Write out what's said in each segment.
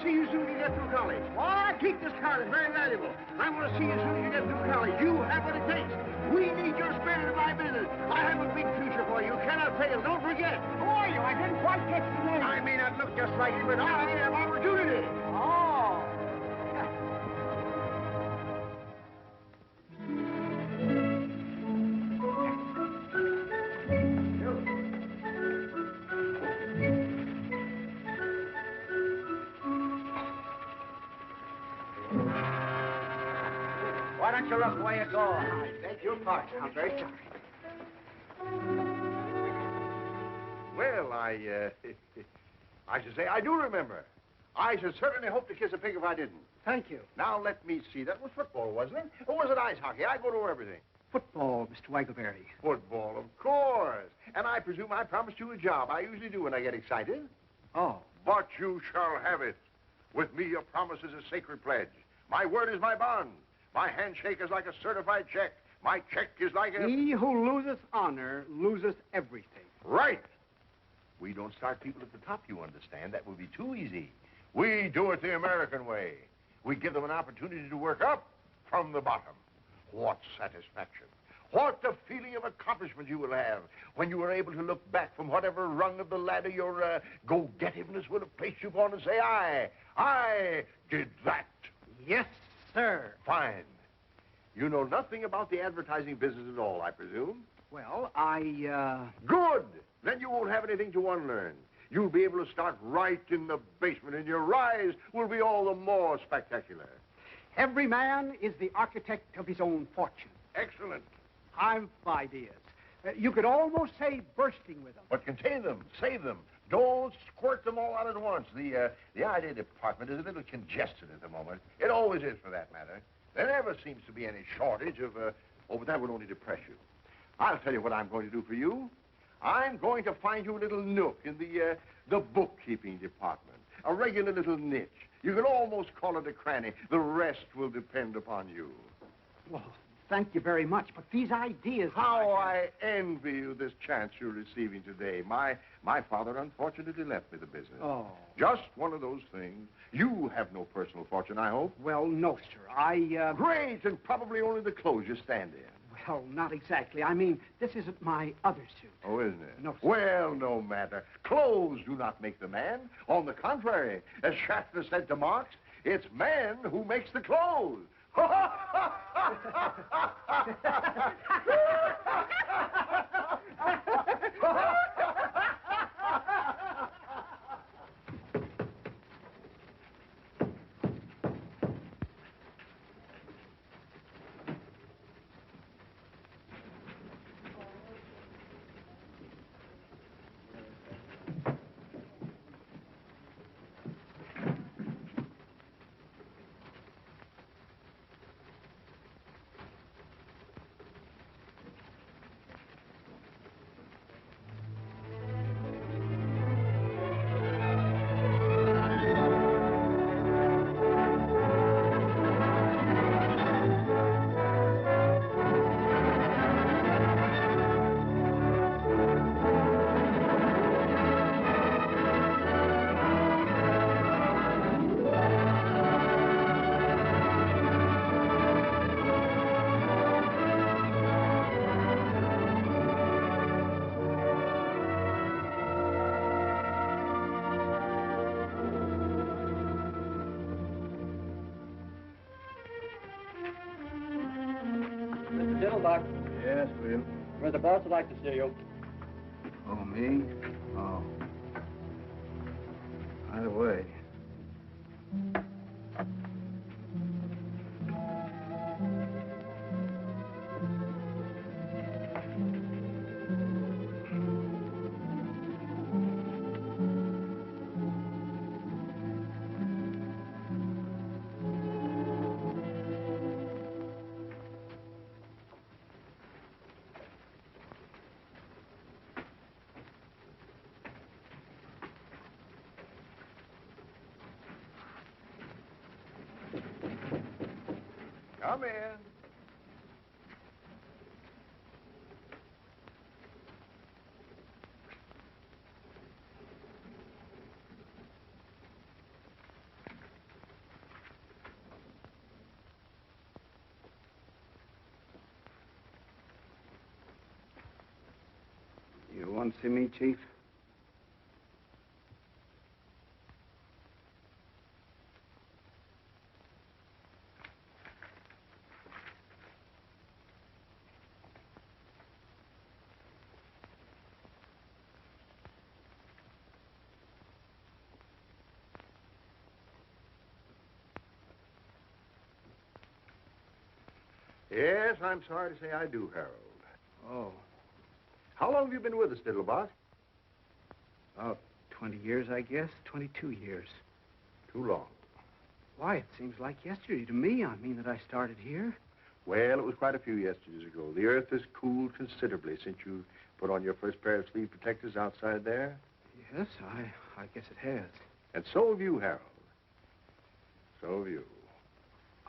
to see you soon as you get through college. What? Keep this car. It's very valuable. I want to see you soon as you get through college. You have what it takes. We need your spirit in my business. I have a big future for you. You cannot fail. Don't forget. Who are you? I didn't quite catch the name. I may not look just like you, but I have opportunity. Oh. Why don't you look where you go? I beg your pardon. I'm very sorry. Well, I should say I do remember. I should certainly hope to kiss a pig if I didn't. Thank you. Now, let me see. That was football, wasn't it? Or was it ice hockey? I go to everything. Football, Mr. Waggleberry. Football, of course. And I presume I promised you a job. I usually do when I get excited. Oh. But you shall have it. With me, a promise is a sacred pledge. My word is my bond. My handshake is like a certified check. My check is like a... He who loseth honor loseth everything. Right. We don't start people at the top, you understand. That would be too easy. We do it the American way. We give them an opportunity to work up from the bottom. What satisfaction. What the feeling of accomplishment you will have when you are able to look back from whatever rung of the ladder your go-getiveness would have placed you upon and say, I did that. Yes, sir. Fine. You know nothing about the advertising business at all, I presume? Well, Good! Then you won't have anything to unlearn. You'll be able to start right in the basement, and your rise will be all the more spectacular. Every man is the architect of his own fortune. Excellent. I've ideas. You could almost say bursting with them. But contain them, save them. Don't squirt them all out at once. The idea department is a little congested at the moment. It always is, for that matter. There never seems to be any shortage of, but that would only depress you. I'll tell you what I'm going to do for you. I'm going to find you a little nook in the bookkeeping department. A regular little niche. You could almost call it a cranny. The rest will depend upon you. Well, thank you very much, but these ideas... How I envy you this chance you're receiving today. My father unfortunately left me the business. Oh. Just one of those things. You have no personal fortune, I hope. Well, no, sir. Great, and probably only the clothes you stand in. Well, not exactly. I mean, this isn't my other suit. Oh, isn't it? No, sir. Well, no matter. Clothes do not make the man. On the contrary, as Shafter said to Marx, it's man who makes the clothes. Diddlebock, Yes, William. where the boss would like to see you. Oh, me? Oh. By the way. Come in. You want to see me, Chief? Yes, I'm sorry to say I do, Harold. Oh, How long have you been with us, Diddlebock? about 20 years, I guess. 22 years. Too long. Why, it seems like yesterday to me. I mean that I started here. Well, it was quite a few yesterdays ago. The earth has cooled considerably since you put on your first pair of sleeve protectors outside there. Yes, I guess it has. And so have you, Harold. So have you.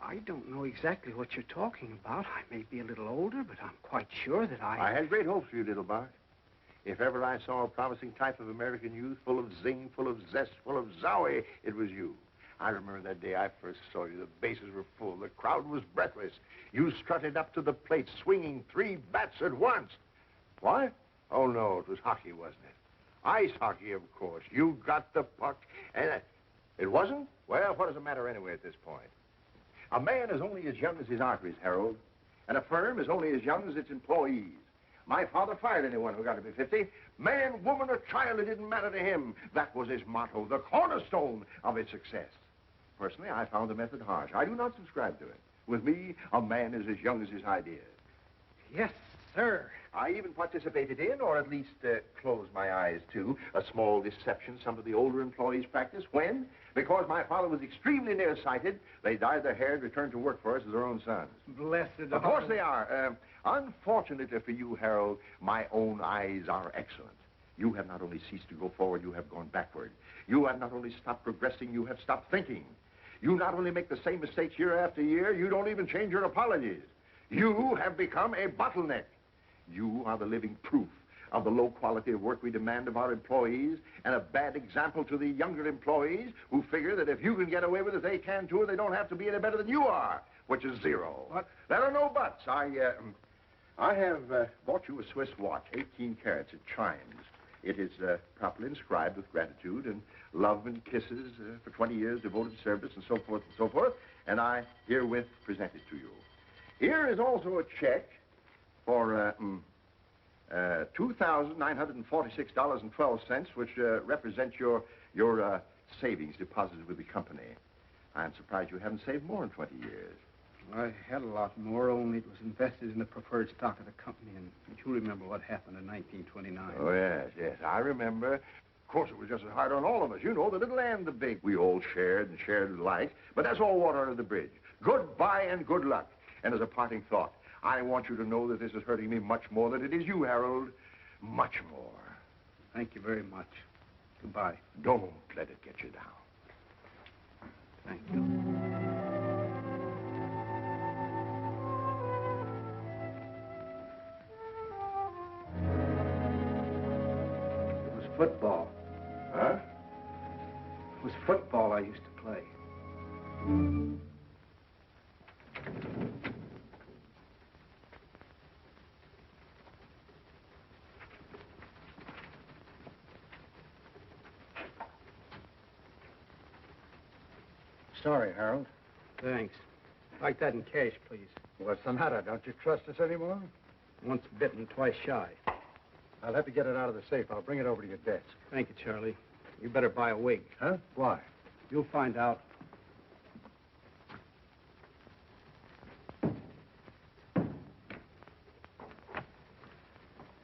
I don't know exactly what you're talking about. I may be a little older, but I'm quite sure that I had great hopes for you, Diddlebock. If ever I saw a promising type of American youth, full of zing, full of zest, full of zowie, it was you. I remember that day I first saw you. The bases were full. The crowd was breathless. You strutted up to the plate, swinging 3 bats at once. What? Oh, no, it was hockey, wasn't it? Ice hockey, of course. You got the puck, and it wasn't? Well, what does it matter anyway at this point? A man is only as young as his arteries, Harold, and a firm is only as young as its employees. My father fired anyone who got to be 50. Man, woman, or child, it didn't matter to him. That was his motto, the cornerstone of his success. Personally, I found the method harsh. I do not subscribe to it. With me, a man is as young as his ideas. Yes, sir. I even participated in, or at least closed my eyes to, a small deception some of the older employees practiced when, because my father was extremely nearsighted, they dyed their hair and returned to work for us as their own sons. Blessed. Of course they are. Unfortunately for you, Harold, my own eyes are excellent. You have not only ceased to go forward, you have gone backward. You have not only stopped progressing, you have stopped thinking. You not only make the same mistakes year after year, you don't even change your apologies. You have become a bottleneck. You are the living proof of the low quality of work we demand of our employees, and a bad example to the younger employees who figure that if you can get away with it, they can too, and they don't have to be any better than you are, which is zero. What? There are no buts. I have bought you a Swiss watch, 18 carats. It chimes. It is properly inscribed with gratitude and love and kisses for 20 years devoted service and so forth and so forth, and I herewith present it to you. Here is also a check for $2,946.12, which represents your savings deposited with the company. I'm surprised you haven't saved more in 20 years. I had a lot more, only it was invested in the preferred stock of the company, and you remember what happened in 1929. Oh, yes, I remember. Of course, it was just as hard on all of us. You know, the little and the big. We all shared and shared alike, but that's all water under the bridge. Goodbye and good luck. And as a parting thought, I want you to know that this is hurting me much more than it is you, Harold. Much more. Thank you very much. Goodbye. Don't let it get you down. Thank you. It was football. Huh? It was football I used to play. Sorry, Harold. Thanks. Like that in cash, please. What's the matter? Don't you trust us anymore? Once bitten, twice shy. I'll have to get it out of the safe. I'll bring it over to your desk. Thank you, Charlie. You better buy a wig. Huh? Why? You'll find out.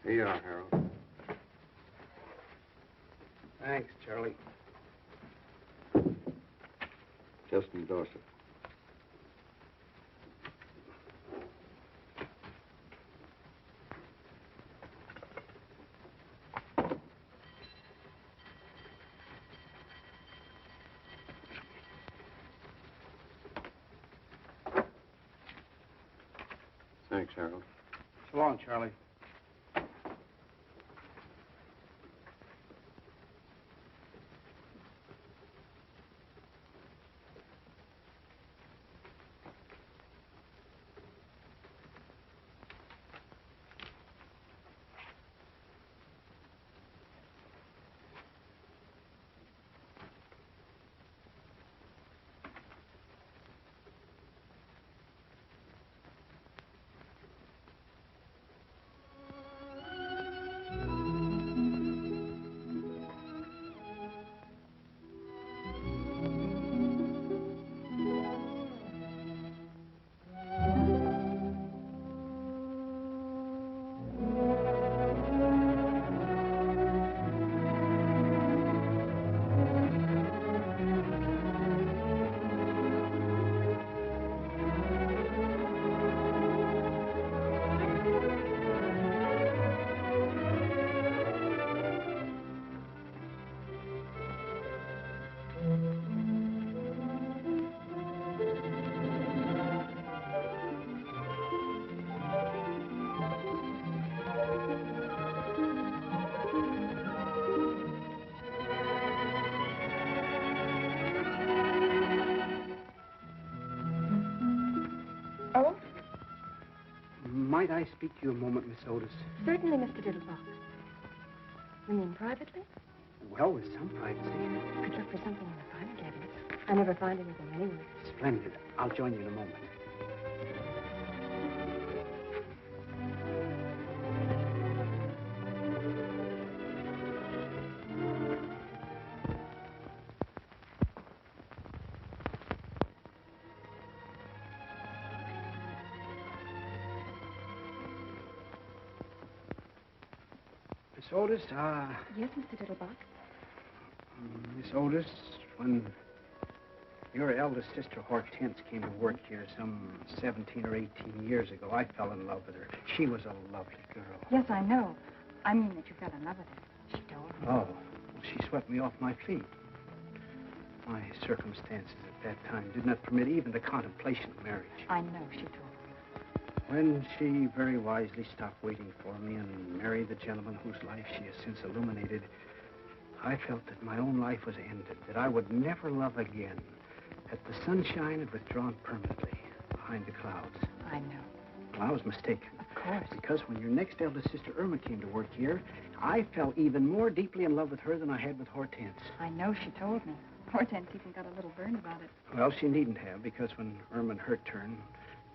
Here you are, Harold. Thanks, Charlie. Just endorse it. Thanks, Harold. So long, Charlie. might I speak to you a moment, Miss Otis? Certainly, Mr. Diddlebock. You mean privately? Well, with some privacy. I'd look for something in the file cabinets. I never find anything anywhere. Splendid. I'll join you in a moment. Miss Otis, Yes, Mr. Diddlebock. Miss Otis, when your eldest sister Hortense came to work here some 17 or 18 years ago, I fell in love with her. She was a lovely girl. Yes, I know. I mean that you fell in love with her. She told me. Oh, well, she swept me off my feet. My circumstances at that time did not permit even the contemplation of marriage. I know, she told me. When she very wisely stopped waiting for me and married the gentleman whose life she has since illuminated, I felt that my own life was ended, that I would never love again, that the sunshine had withdrawn permanently behind the clouds. I know. Well, I was mistaken. Of course. Because when your next eldest sister, Irma, came to work here, I fell even more deeply in love with her than I had with Hortense. I know, she told me. Hortense even got a little burned about it. Well, she needn't have, because when Irma, in her turn,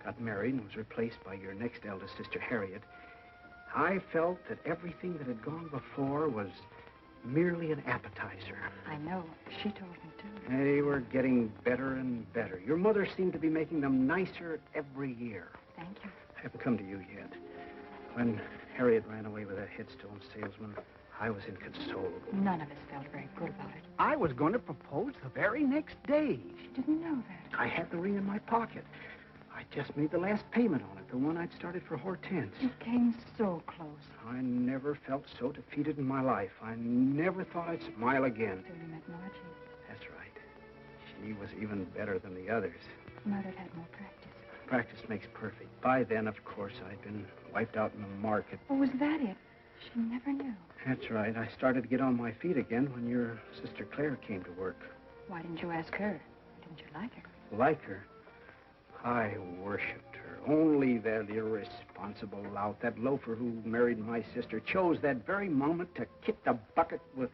got married and was replaced by your next eldest sister, Harriet, I felt that everything that had gone before was merely an appetizer. I know. She told me, too. They were getting better and better. Your mother seemed to be making them nicer every year. Thank you. I haven't come to you yet. When Harriet ran away with that headstone salesman, I was inconsolable. None of us felt very good about it. I was going to propose the very next day. She didn't know that. I had the ring in my pocket. I just made the last payment on it, the one I'd started for Hortense. You came so close. I never felt so defeated in my life. I never thought I'd smile again. Till you met Margie. That's right. She was even better than the others. Mother'd had more practice. Practice makes perfect. By then, of course, I'd been wiped out in the market. Oh, was that it? She never knew. That's right. I started to get on my feet again when your sister Claire came to work. Why didn't you ask her? Didn't you like her? Like her? I worshipped her. Only that irresponsible lout, that loafer who married my sister, chose that very moment to kick the bucket to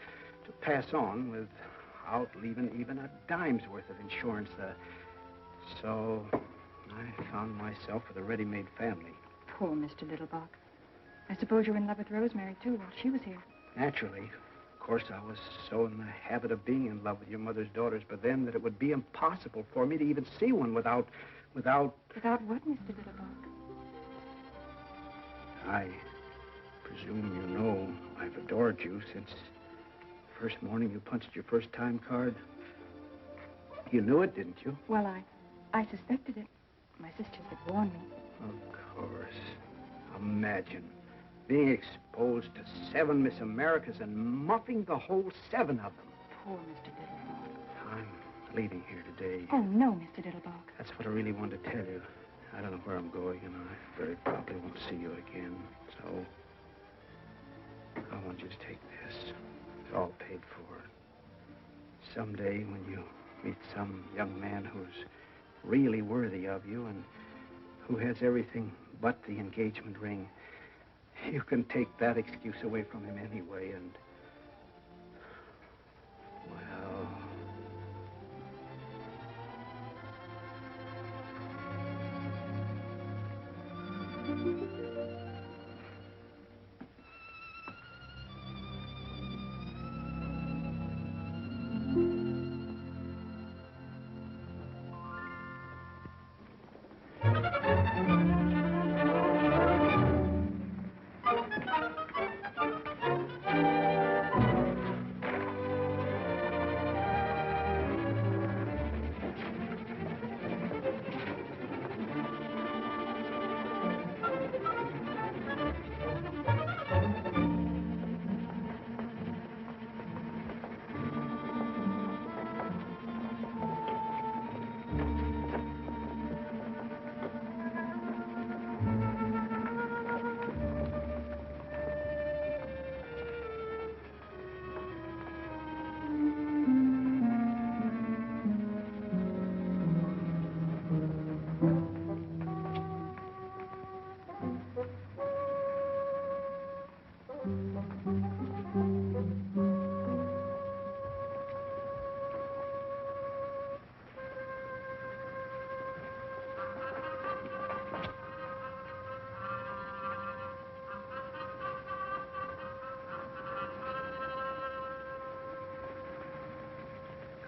pass on without leaving even a dime's worth of insurance. So I found myself with a ready-made family. Poor Mr. Diddlebock. I suppose you were in love with Rosemary, too, while she was here. Naturally. Of course, I was so in the habit of being in love with your mother's daughters, but then that it would be impossible for me to even see one without... Without what, Mr. Diddlebock? I presume you know I've adored you since the first morning you punched your first-time card. You knew it, didn't you? Well, I suspected it. My sisters had warned me. Of course. Imagine being exposed to 7 Miss Americas and muffing the whole 7 of them. Poor Mr. Diddlebock. I'm leaving here today. Oh, no, Mr. Diddlebock. That's what I really wanted to tell you. I don't know where I'm going, and I very probably won't see you again. So, I want you to take this. It's all paid for. Someday, when you meet some young man who's really worthy of you and who has everything but the engagement ring, you can take that excuse away from him anyway, and... well...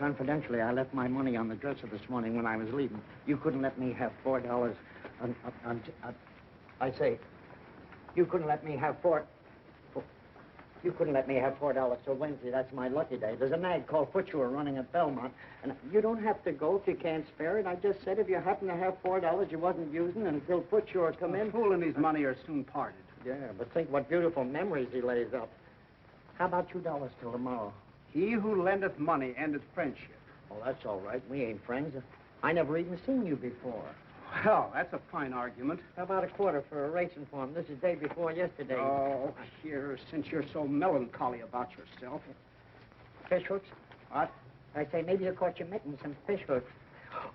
confidentially, I left my money on the dresser this morning when I was leaving. You couldn't let me have $4 I say, you couldn't let me have You couldn't let me have $4 till Wednesday. That's my lucky day. There's a nag called Footsure running at Belmont, and you don't have to go if you can't spare it. I just said if you happen to have $4 you wasn't using until Footsure come in. A fool and his money are soon parted. Yeah, but think what beautiful memories he lays up. How about $2 till tomorrow? He who lendeth money endeth friendship. Oh, that's all right. We ain't friends. I never even seen you before. Well, that's a fine argument. How about a quarter for a racing form? This is day before yesterday. Oh, here, since you're so melancholy about yourself. Fish hooks? What? I say, maybe you caught your mitten some fish hooks.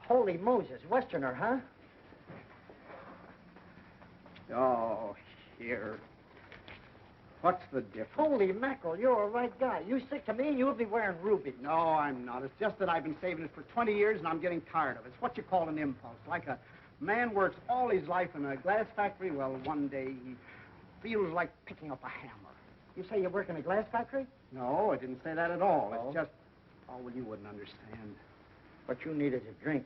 Holy Moses, Westerner, huh? Oh, here. What's the difference? Holy mackerel, you're a right guy. You stick to me and you'll be wearing rubies. No, I'm not. It's just that I've been saving it for 20 years and I'm getting tired of it. It's what you call an impulse. Like a man works all his life in a glass factory. Well, one day he feels like picking up a hammer. You say you work in a glass factory? No, I didn't say that at all. Oh. It's just... Oh, well, you wouldn't understand. What you need is a drink.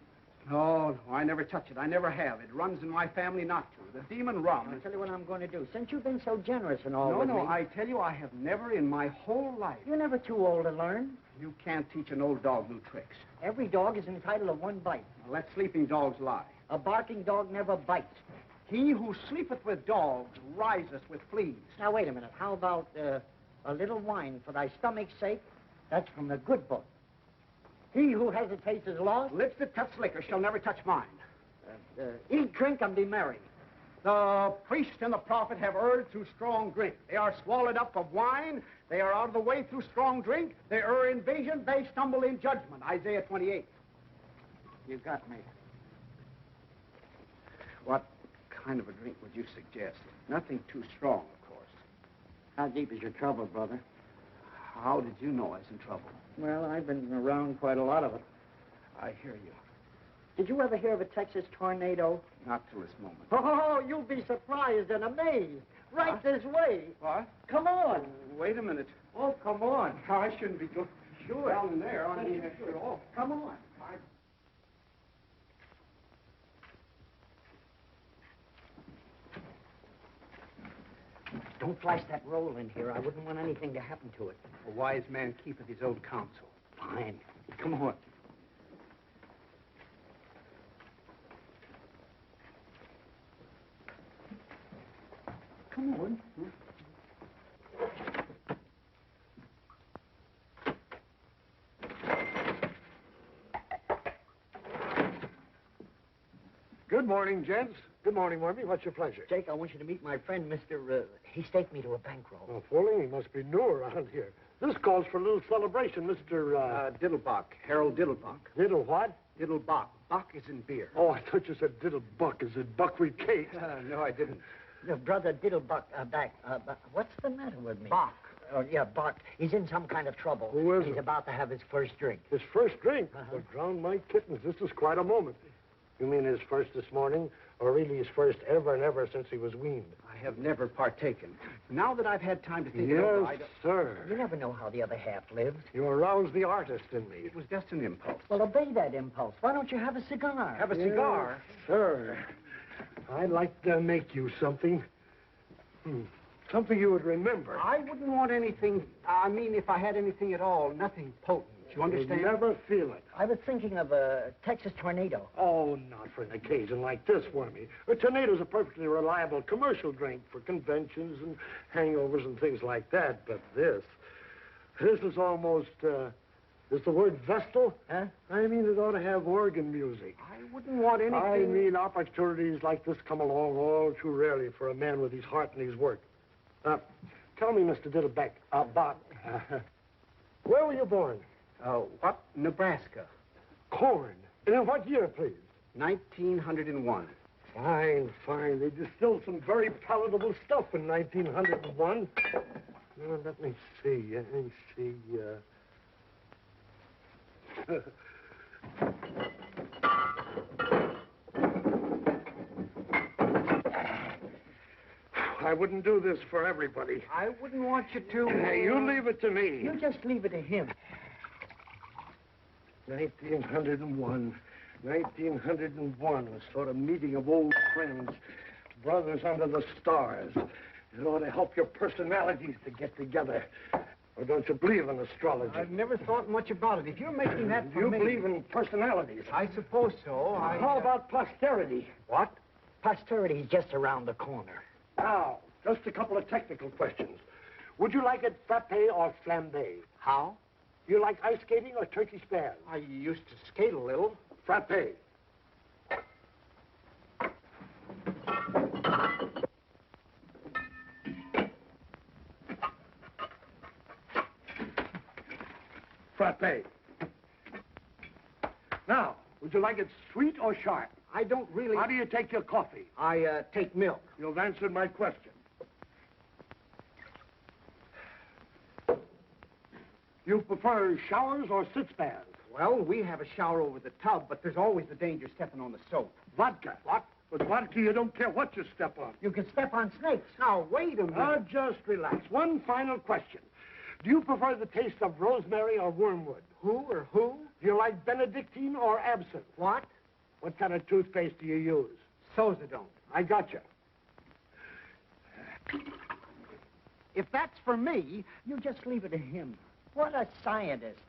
No, I never touch it. I never have. It runs in my family not to. The demon rum. I'll tell you what I'm going to do. Since you've been so generous and all with me... No, I tell you, I have never in my whole life... You're never too old to learn. You can't teach an old dog new tricks. Every dog is entitled to one bite. Now, let sleeping dogs lie. A barking dog never bites. He who sleepeth with dogs riseth with fleas. Now, wait a minute. How about a little wine for thy stomach's sake? That's from the good book. He who hesitates is lost. Lips that touch liquor shall never touch mine. Eat, drink, and be merry. The priest and the prophet have erred through strong drink. They are swallowed up of wine. They are out of the way through strong drink. They err in vision. They stumble in judgment. Isaiah 28. You got me. What kind of a drink would you suggest? Nothing too strong, of course. How deep is your trouble, brother? How did you know I was in trouble? Well, I've been around quite a lot of it. I hear you. Did you ever hear of a Texas tornado? Not till this moment. Oh, you'll be surprised and amazed. Right this way. What? Come on. Wait a minute. Oh, come on. I shouldn't be going down there. I mean, after all. Come on. Don't flash that roll in here. I wouldn't want anything to happen to it. A wise man keepeth his own counsel. Fine. Come on. Come on. Good morning, gents. Good morning, Wormy. What's your pleasure? Jake, I want you to meet my friend, Mr. He staked me to a bankroll. Oh, fooling. He must be new around here. This calls for a little celebration, Mr. Diddlebock. Harold Diddlebock. Diddle what? Diddlebock. Bach is in beer. Oh, I thought you said Diddlebuck. Is it buckwheat cake? No, I didn't. Brother Diddlebuck, back. What's the matter with me? Bach. Oh, yeah, Bach. He's in some kind of trouble. Who is He's it? about to have his first drink. His first drink? Uh-huh. Well, drown my kittens. This is quite a moment. You mean his first this morning? Or really his first ever and ever since he was weaned? I have never partaken. Now that I've had time to think it over, Yes, sir. You never know how the other half lives. You aroused the artist in me. It was just an impulse. Well, obey that impulse. Why don't you have a cigar? Have a cigar? Sir, I'd like to make you something. Something you would remember. I wouldn't want anything, I mean, if I had anything at all, nothing potent. You understand? You'd never feel it. I was thinking of a Texas tornado. Oh, not for an occasion like this, Wormy. A tornado's a perfectly reliable commercial drink for conventions and hangovers and things like that. But this is almost, is the word vestal? Huh? I mean, it ought to have organ music. I wouldn't want anything... I mean, opportunities like this come along all too rarely for a man with his heart and his work. Tell me, Mr. Diddleback, Bach, where were you born? What? Nebraska. Corn. And in what year, please? 1901. Fine, fine. They distilled some very palatable stuff in 1901. Let me see. I wouldn't do this for everybody. I wouldn't want you to... You leave it to me. You just leave it to him. 1901. 1901, a sort of meeting of old friends, brothers under the stars. It ought to help your personalities to get together. Or don't you believe in astrology? I've never thought much about it. If you're making that for you me... believe in personalities? I suppose so. How about posterity? What? Posterity's just around the corner. Now, just a couple of technical questions. Would you like it frappe or flambé? How? You like ice skating or turkey spans? I used to skate a little. Frappe. Frappe. Now, would you like it sweet or sharp? I don't really... How do you take your coffee? I take milk. You've answered my question. You prefer showers or sit-spans? Well, we have a shower over the tub, but there's always the danger stepping on the soap. Vodka. What? With vodka, you don't care what you step on. You can step on snakes. Now, wait a minute. Now, just relax. One final question. Do you prefer the taste of rosemary or wormwood? Who or who? Do you like Benedictine or absinthe? What? What kind of toothpaste do you use? Sozadone. I got you. If that's for me, you just leave it to him. What a scientist.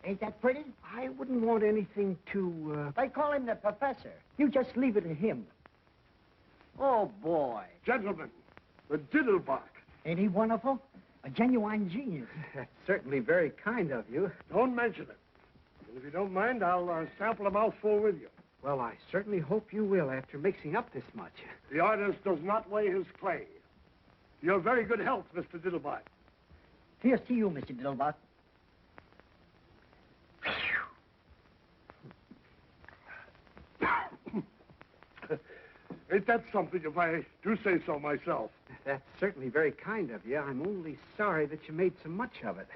Ain't that pretty? I wouldn't want anything to, They call him the professor. You just leave it to him. Oh, boy. Gentlemen, the Diddlebock. Ain't he wonderful? A genuine genius. That's certainly very kind of you. Don't mention it. And if you don't mind, I'll sample a mouthful with you. Well, I certainly hope you will after mixing up this much. The artist does not weigh his clay. Your very good health, Mr. Diddlebock. Here's to you, Mr. Diddlebock. Ain't that something if I do say so myself? That's certainly very kind of you. I'm only sorry that you made so much of it.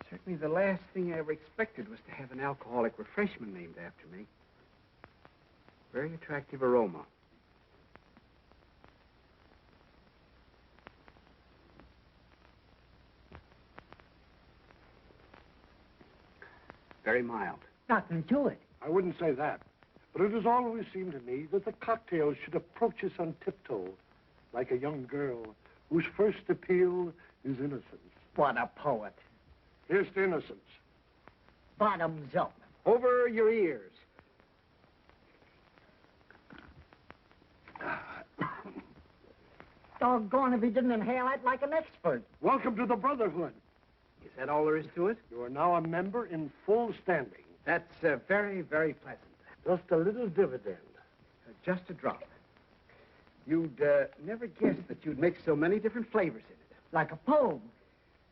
Certainly the last thing I ever expected was to have an alcoholic refreshment named after me. Very attractive aroma. Very mild. Nothing to it. I wouldn't say that. But it has always seemed to me that the cocktail should approach us on tiptoe, like a young girl whose first appeal is innocence. What a poet. Here's to innocence. Bottoms up. Over your ears. Doggone if he didn't inhale that like an expert. Welcome to the Brotherhood. Is that all there is to it? You are now a member in full standing. That's very, very pleasant. Just a little dividend. Just a drop. You'd never guess that you'd make so many different flavors in it. Like a poem.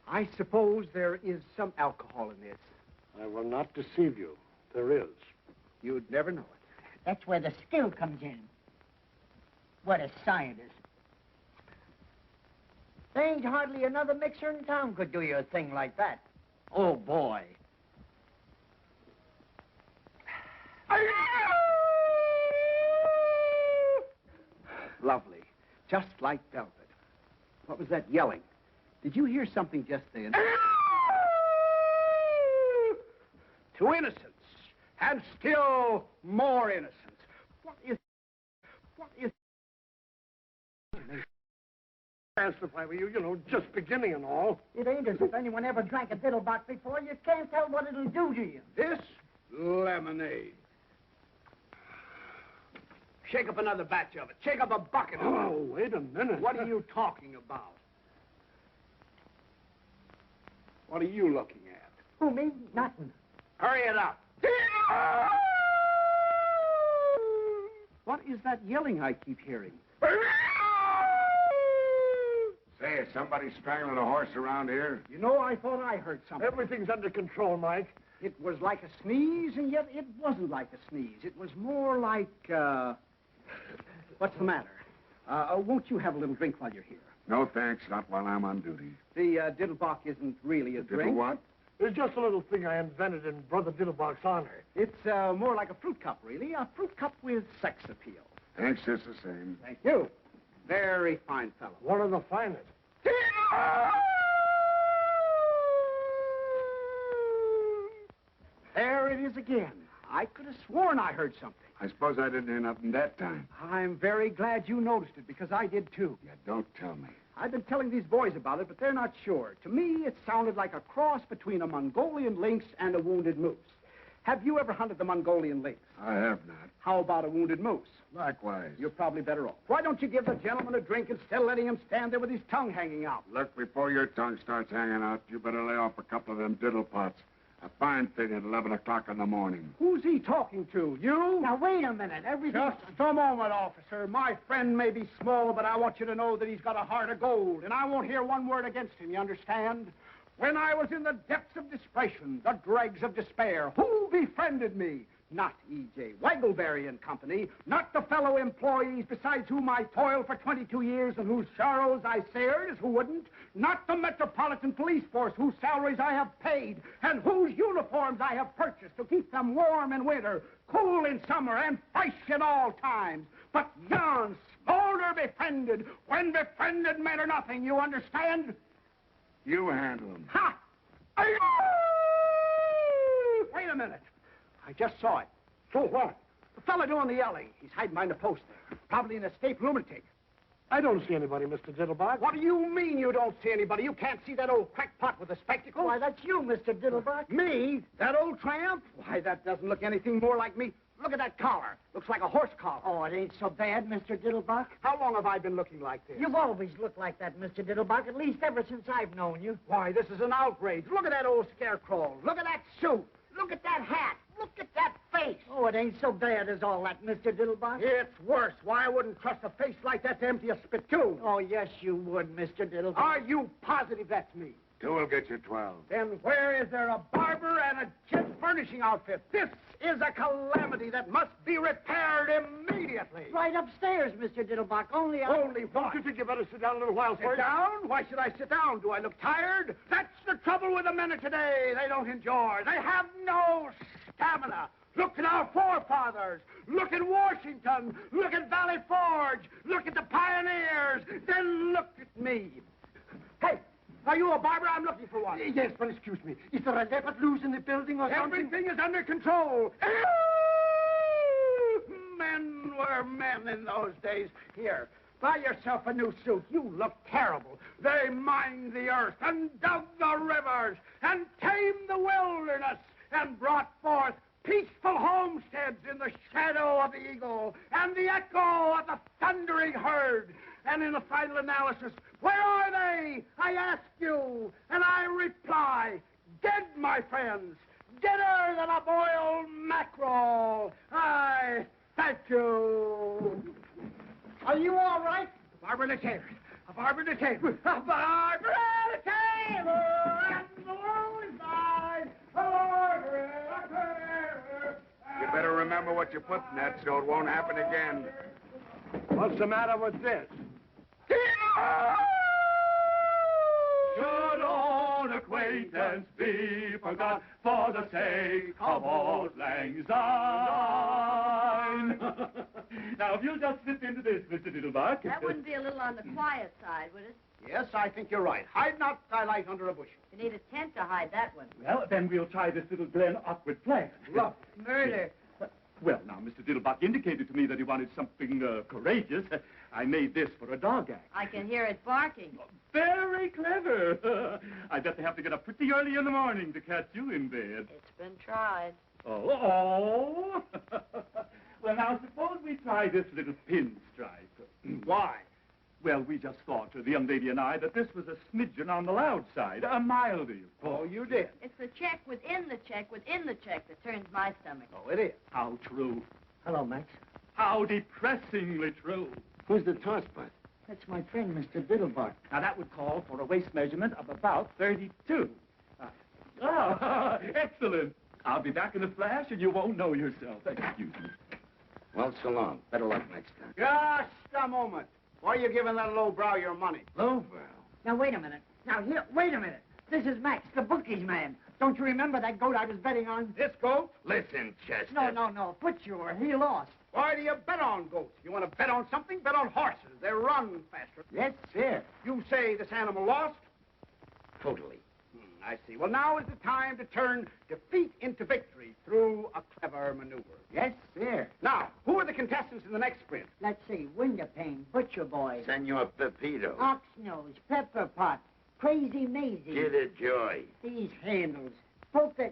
I suppose there is some alcohol in this. I will not deceive you. There is. You'd never know it. That's where the skill comes in. What a scientist. There ain't hardly another mixer in town could do you a thing like that. Oh, boy. Lovely. Just like velvet. What was that yelling? Did you hear something just then? To innocence, and still more innocence. What is... If I were you, just beginning and all. It ain't as if anyone ever drank a Diddlebock before. You can't tell what it'll do to you. This lemonade. Shake up another batch of it. Shake up a bucket of it. Oh, wait a minute. What are you talking about? What are you looking at? Who, me? Nothing. Hurry it up. What is that yelling I keep hearing? Say, is somebody strangling a horse around here? You know, I thought I heard something. Everything's under control, Mike. It was like a sneeze, and yet it wasn't like a sneeze. It was more like, what's the matter? Won't you have a little drink while you're here? No, thanks. Not while I'm on duty. The Diddlebock isn't really a drink. What? It's just a little thing I invented in Brother Diddlebock's honor. It's more like a fruit cup, really. A fruit cup with sex appeal. Thanks, just the same. Thank you. Very fine fellow. One of the finest. There it is again. I could have sworn I heard something. I suppose I didn't hear nothing that time. I'm very glad you noticed it, because I did too. Yeah, don't tell me. I've been telling these boys about it, but they're not sure. To me, it sounded like a cross between a Mongolian lynx and a wounded moose. Have you ever hunted the Mongolian lynx? I have not. How about a wounded moose? Likewise. You're probably better off. Why don't you give the gentleman a drink instead of letting him stand there with his tongue hanging out? Look, before your tongue starts hanging out, you better lay off a couple of them diddle pots. A fine thing at 11 o'clock in the morning. Who's he talking to? You? Now, wait a minute. Everything... Just a moment, officer. My friend may be small, but I want you to know that he's got a heart of gold, and I won't hear one word against him, you understand? When I was in the depths of desperation, the dregs of despair, who befriended me? Not E.J. Waggleberry and Company, not the fellow employees besides whom I toiled for 22 years and whose sorrows I shared as who wouldn't, not the Metropolitan Police Force whose salaries I have paid and whose uniforms I have purchased to keep them warm in winter, cool in summer, and fresh at all times, but yon smolder befriended, when befriended men are nothing, you understand? You handle them. Ha! Wait a minute. I just saw it. So what? The fellow doing the yelling. He's hiding behind a post there. Probably an escaped lunatic. I don't see anybody, Mr. Diddlebock. What do you mean you don't see anybody? You can't see that old crackpot with the spectacles? Why, that's you, Mr. Diddlebock. Me? That old tramp? Why, that doesn't look anything more like me. Look at that collar. Looks like a horse collar. Oh, it ain't so bad, Mr. Diddlebock. How long have I been looking like this? You've always looked like that, Mr. Diddlebock, at least ever since I've known you. Why, this is an outrage. Look at that old scarecrow. Look at that suit. Look at that hat. Look at that face. Oh, it ain't so bad as all that, Mr. Diddlebock. It's worse. Why, I wouldn't trust a face like that to empty a spittoon. Oh, yes, you would, Mr. Diddlebock. Are you positive that's me? 2 will get you 12. Then where is there a barber and a gent furnishing outfit? This is a calamity that must be repaired immediately. Right upstairs, Mr. Diddlebock. Only what? Don't you think you better sit down a little while Sit first? down? Why should I sit down? Do I look tired? That's the trouble with the men of today. They don't enjoy. They have no stamina. Look at our forefathers. Look at Washington. Look at Valley Forge. Look at the pioneers. Then look at me. Hey, are you a barber? I'm looking for one. Yes, but excuse me. Is there a leopard loose in the building or something? Everything is under control. Men were men in those days. Here, buy yourself a new suit. You look terrible. They mined the earth and dug the rivers and tamed the wilderness and brought forth peaceful homesteads in the shadow of the eagle and the echo of the thundering herd. And in the final analysis, where are they? I ask you, and I reply, dead, my friends, deader than a boiled mackerel. I thank you. Are you all right? A barber and a tailor. A barber and a tailor. A barber and a tailor. And the world is mine. A barber and a tailor. You better remember what you put in that so it won't happen again. What's the matter with this? Should old acquaintance be forgot for the sake of old lang syne? Now, if you'll just slip into this, Mr. Diddlebuck. That wouldn't be a little on the quiet side, would it? Yes, I think you're right. Hide not thy light under a bushel. You need a tent to hide that one. Well, then we'll try this little Glen awkward plan. Love. Murder. Well, now, Mr. Diddlebuck indicated to me that he wanted something courageous. I made this for a dog act. I can hear it barking. Very clever. I bet they have to get up pretty early in the morning to catch you in bed. It's been tried. Oh. Well, now, suppose we try this little pinstripe. Why? Well, we just thought, the young lady and I, that this was a smidgen on the loud side. A mildy, of course. Oh, you did? It's the check within the check within the check that turns my stomach. Oh, it is. How true. Hello, Max. How depressingly true. Who's the tosspot? That's my friend, Mr. Diddlebock. Now, that would call for a waist measurement of about 32. Excellent. I'll be back in a flash, and you won't know yourself. Excuse me. Well, so long. Better luck next time. Just a moment. Why are you giving that lowbrow your money? Lowbrow? Now, wait a minute. Now, here, wait a minute. This is Max, the bookies man. Don't you remember that goat I was betting on? This goat? Listen, Chester. No. Butcher. He lost. Why do you bet on goats? You want to bet on something? Bet on horses. They run faster. Yes, sir. You say this animal lost? Totally. I see. Well, now is the time to turn defeat into victory through a clever maneuver. Yes, sir. Now, who are the contestants in the next sprint? Let's see. Windowpane, Butcher Boy, Senor Pepito. Oxnose, Pepper Pot, Crazy Maisie. Get a joy. These handles. Polka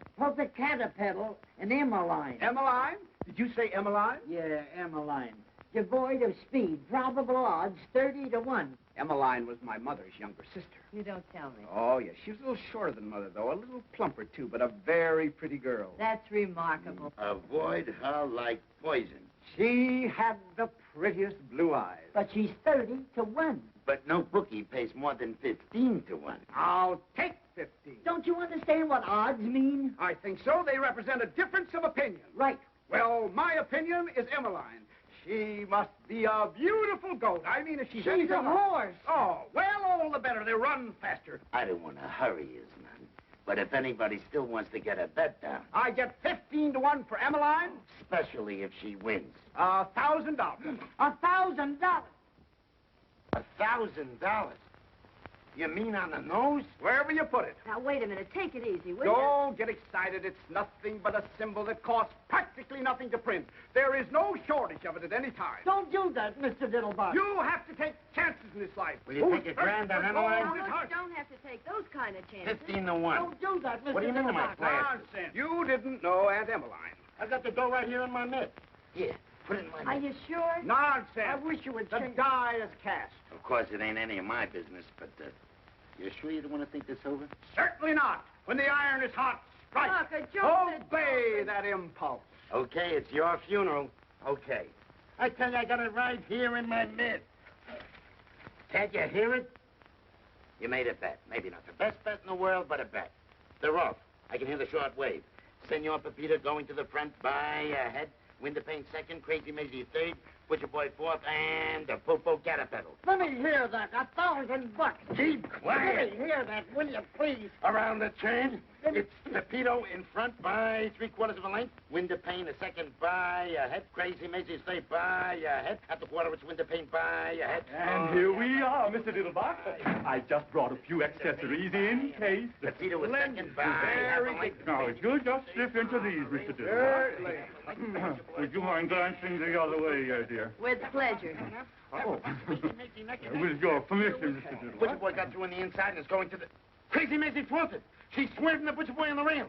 Caterpillar and Emmeline. Emmeline? Did you say Emmeline? Yeah, Emmeline. Devoid of speed. Probable odds 30 to 1. Emmeline was my mother's younger sister. You don't tell me. Oh, yes. She was a little shorter than Mother, though. A little plumper, too, but a very pretty girl. That's remarkable. Avoid her like poison. She had the prettiest blue eyes. But she's 30 to 1. But no bookie pays more than 15 to 1. I'll take 15. Don't you understand what odds mean? I think so. They represent a difference of opinion. Right. Well, my opinion is Emmeline. She must be a beautiful goat. I mean, if she's a horse. Oh, well, all the better. They run faster. I don't want to hurry you, man. But if anybody still wants to get a bet down, I get 15 to 1 for Emmeline. especially if she wins. $1,000. $1,000. $1,000? You mean on the nose? Wherever you put it. Now, wait a minute. Take it easy, will you? Don't get excited. It's nothing but a symbol that costs practically nothing to print. There is no shortage of it at any time. Don't do that, Mr. Diddlebock. You have to take chances in this life. Will you take a grand on Emmeline? Now, look, you don't have to take those kind of chances. 15 to 1. Don't do that, Mr. What do you mean, am I Diddlebock? plastic? Nonsense. You didn't know Aunt Emmeline. I got the dough right here in my mitt. Here, put it in my Are mitt. you sure? Nonsense. I wish you would The change. die is cast. Of course, it ain't any of my business, but you sure you don't want to think this over? Certainly not. When the iron is hot, strike. Look, a joke Obey that impulse. Okay, it's your funeral. Okay. I tell you, I got it right here in my mitt. Can't you hear it? You made a bet. Maybe not the best bet in the world, but a bet. They're off. I can hear the short wave. Senor Pepito going to the front by a head. Windowpane second. Crazy Maisie third. Butcher Boy fourth. And the Popo Caterpillar. Let me hear that. $1,000. Keep quiet. Let me hear that, will you, please? Around the turn, it's Pepito in front by 3/4 of a length. Windowpane a second by a head. Crazy Maisie third by a head. At the quarter, it's Windowpane by a head. And here we are, Mr. Diddlebock. I just brought a few accessories in case. Pepito a second by half a length. Now, if you'll just slip into these, Mr. Diddlebock. Would you mind glancing the other way, dear? With pleasure. Oh. With your permission, Mr. Diddlebock. Butcher Boy got through on the inside and is going to the... Crazy Maisie fronted. She's swerving the Butcher Boy on the rail.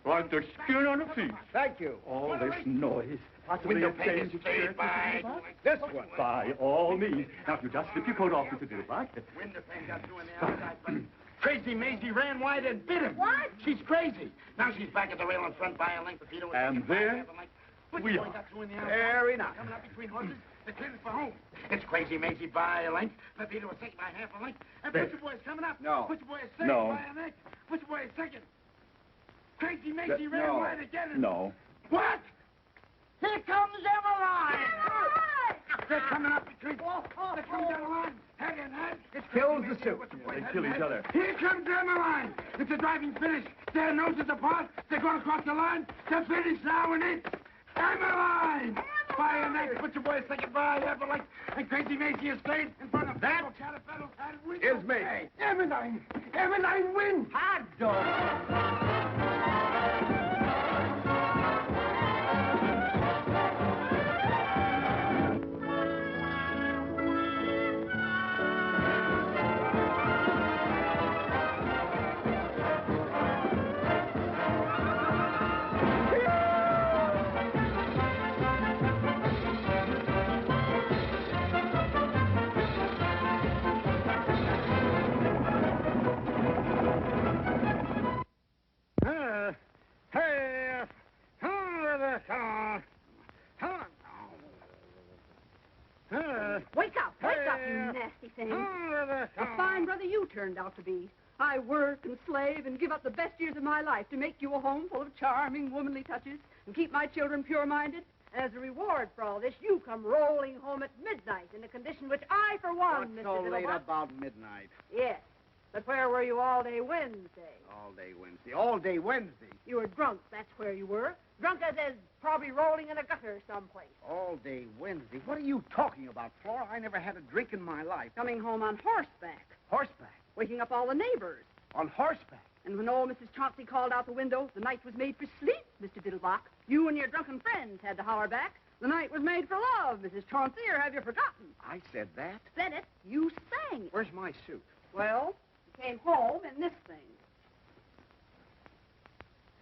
Like the skin on the feet. Thank you. All this noise. Possibly a Windowpane change is of third by... This one. By all means. Now, if you just slip your coat off, Mr. Diddlebock. Windowpane got through on the outside, but... Crazy Maisie ran wide and bit him. What? She's crazy. Now she's back at the rail in front by a length. Pepito And there Butcher we Boy are. got through on the outside. Very nice. Coming up between horses. They're clearing for home. It's Crazy Maisie by a length. Pepito a second by half a length. And There. Butcher Boy's coming up. No. Butcher Boy is second No. by a length. Butcher Boy is second. Crazy Maisie ran no. wide again. And... No. What? Here comes Emmeline. They're coming up between... They're coming down the line. Head and head. It's Kills Crazy the suit. Butcher Boy, They head kill and each head. other. Here comes Emmeline. It's a driving finish. Their noses apart. They're going across the line. They're finished now, and it's Emmeline. By a neck. Butcher Boy second by half a length. And Crazy Maisie is straight in front of that. Caterpillar and Is me. Emmeline. Emmeline wins. Hot dog. Wake up, you nasty thing. A fine brother you turned out to be. I work and slave and give up the best years of my life to make you a home full of charming, womanly touches and keep my children pure-minded. As a reward for all this, you come rolling home at midnight in a condition which I, for one, What's Mr. so late Diddlebock... about midnight? Yes, but where were you all day Wednesday? All day Wednesday. All day Wednesday. You were drunk, that's where you were. Drunk as probably rolling in a gutter someplace. All day Wednesday. What are you talking about, Flora? I never had a drink in my life. Coming home on horseback. Horseback. Waking up all the neighbors. On horseback. And when old Mrs. Chauncey called out the window, the night was made for sleep, Mr. Diddlebock. You and your drunken friends had to holler back. The night was made for love, Mrs. Chauncey, or have you forgotten? I said that? Said it. You sang it. Where's my suit? Well, you came home in this thing.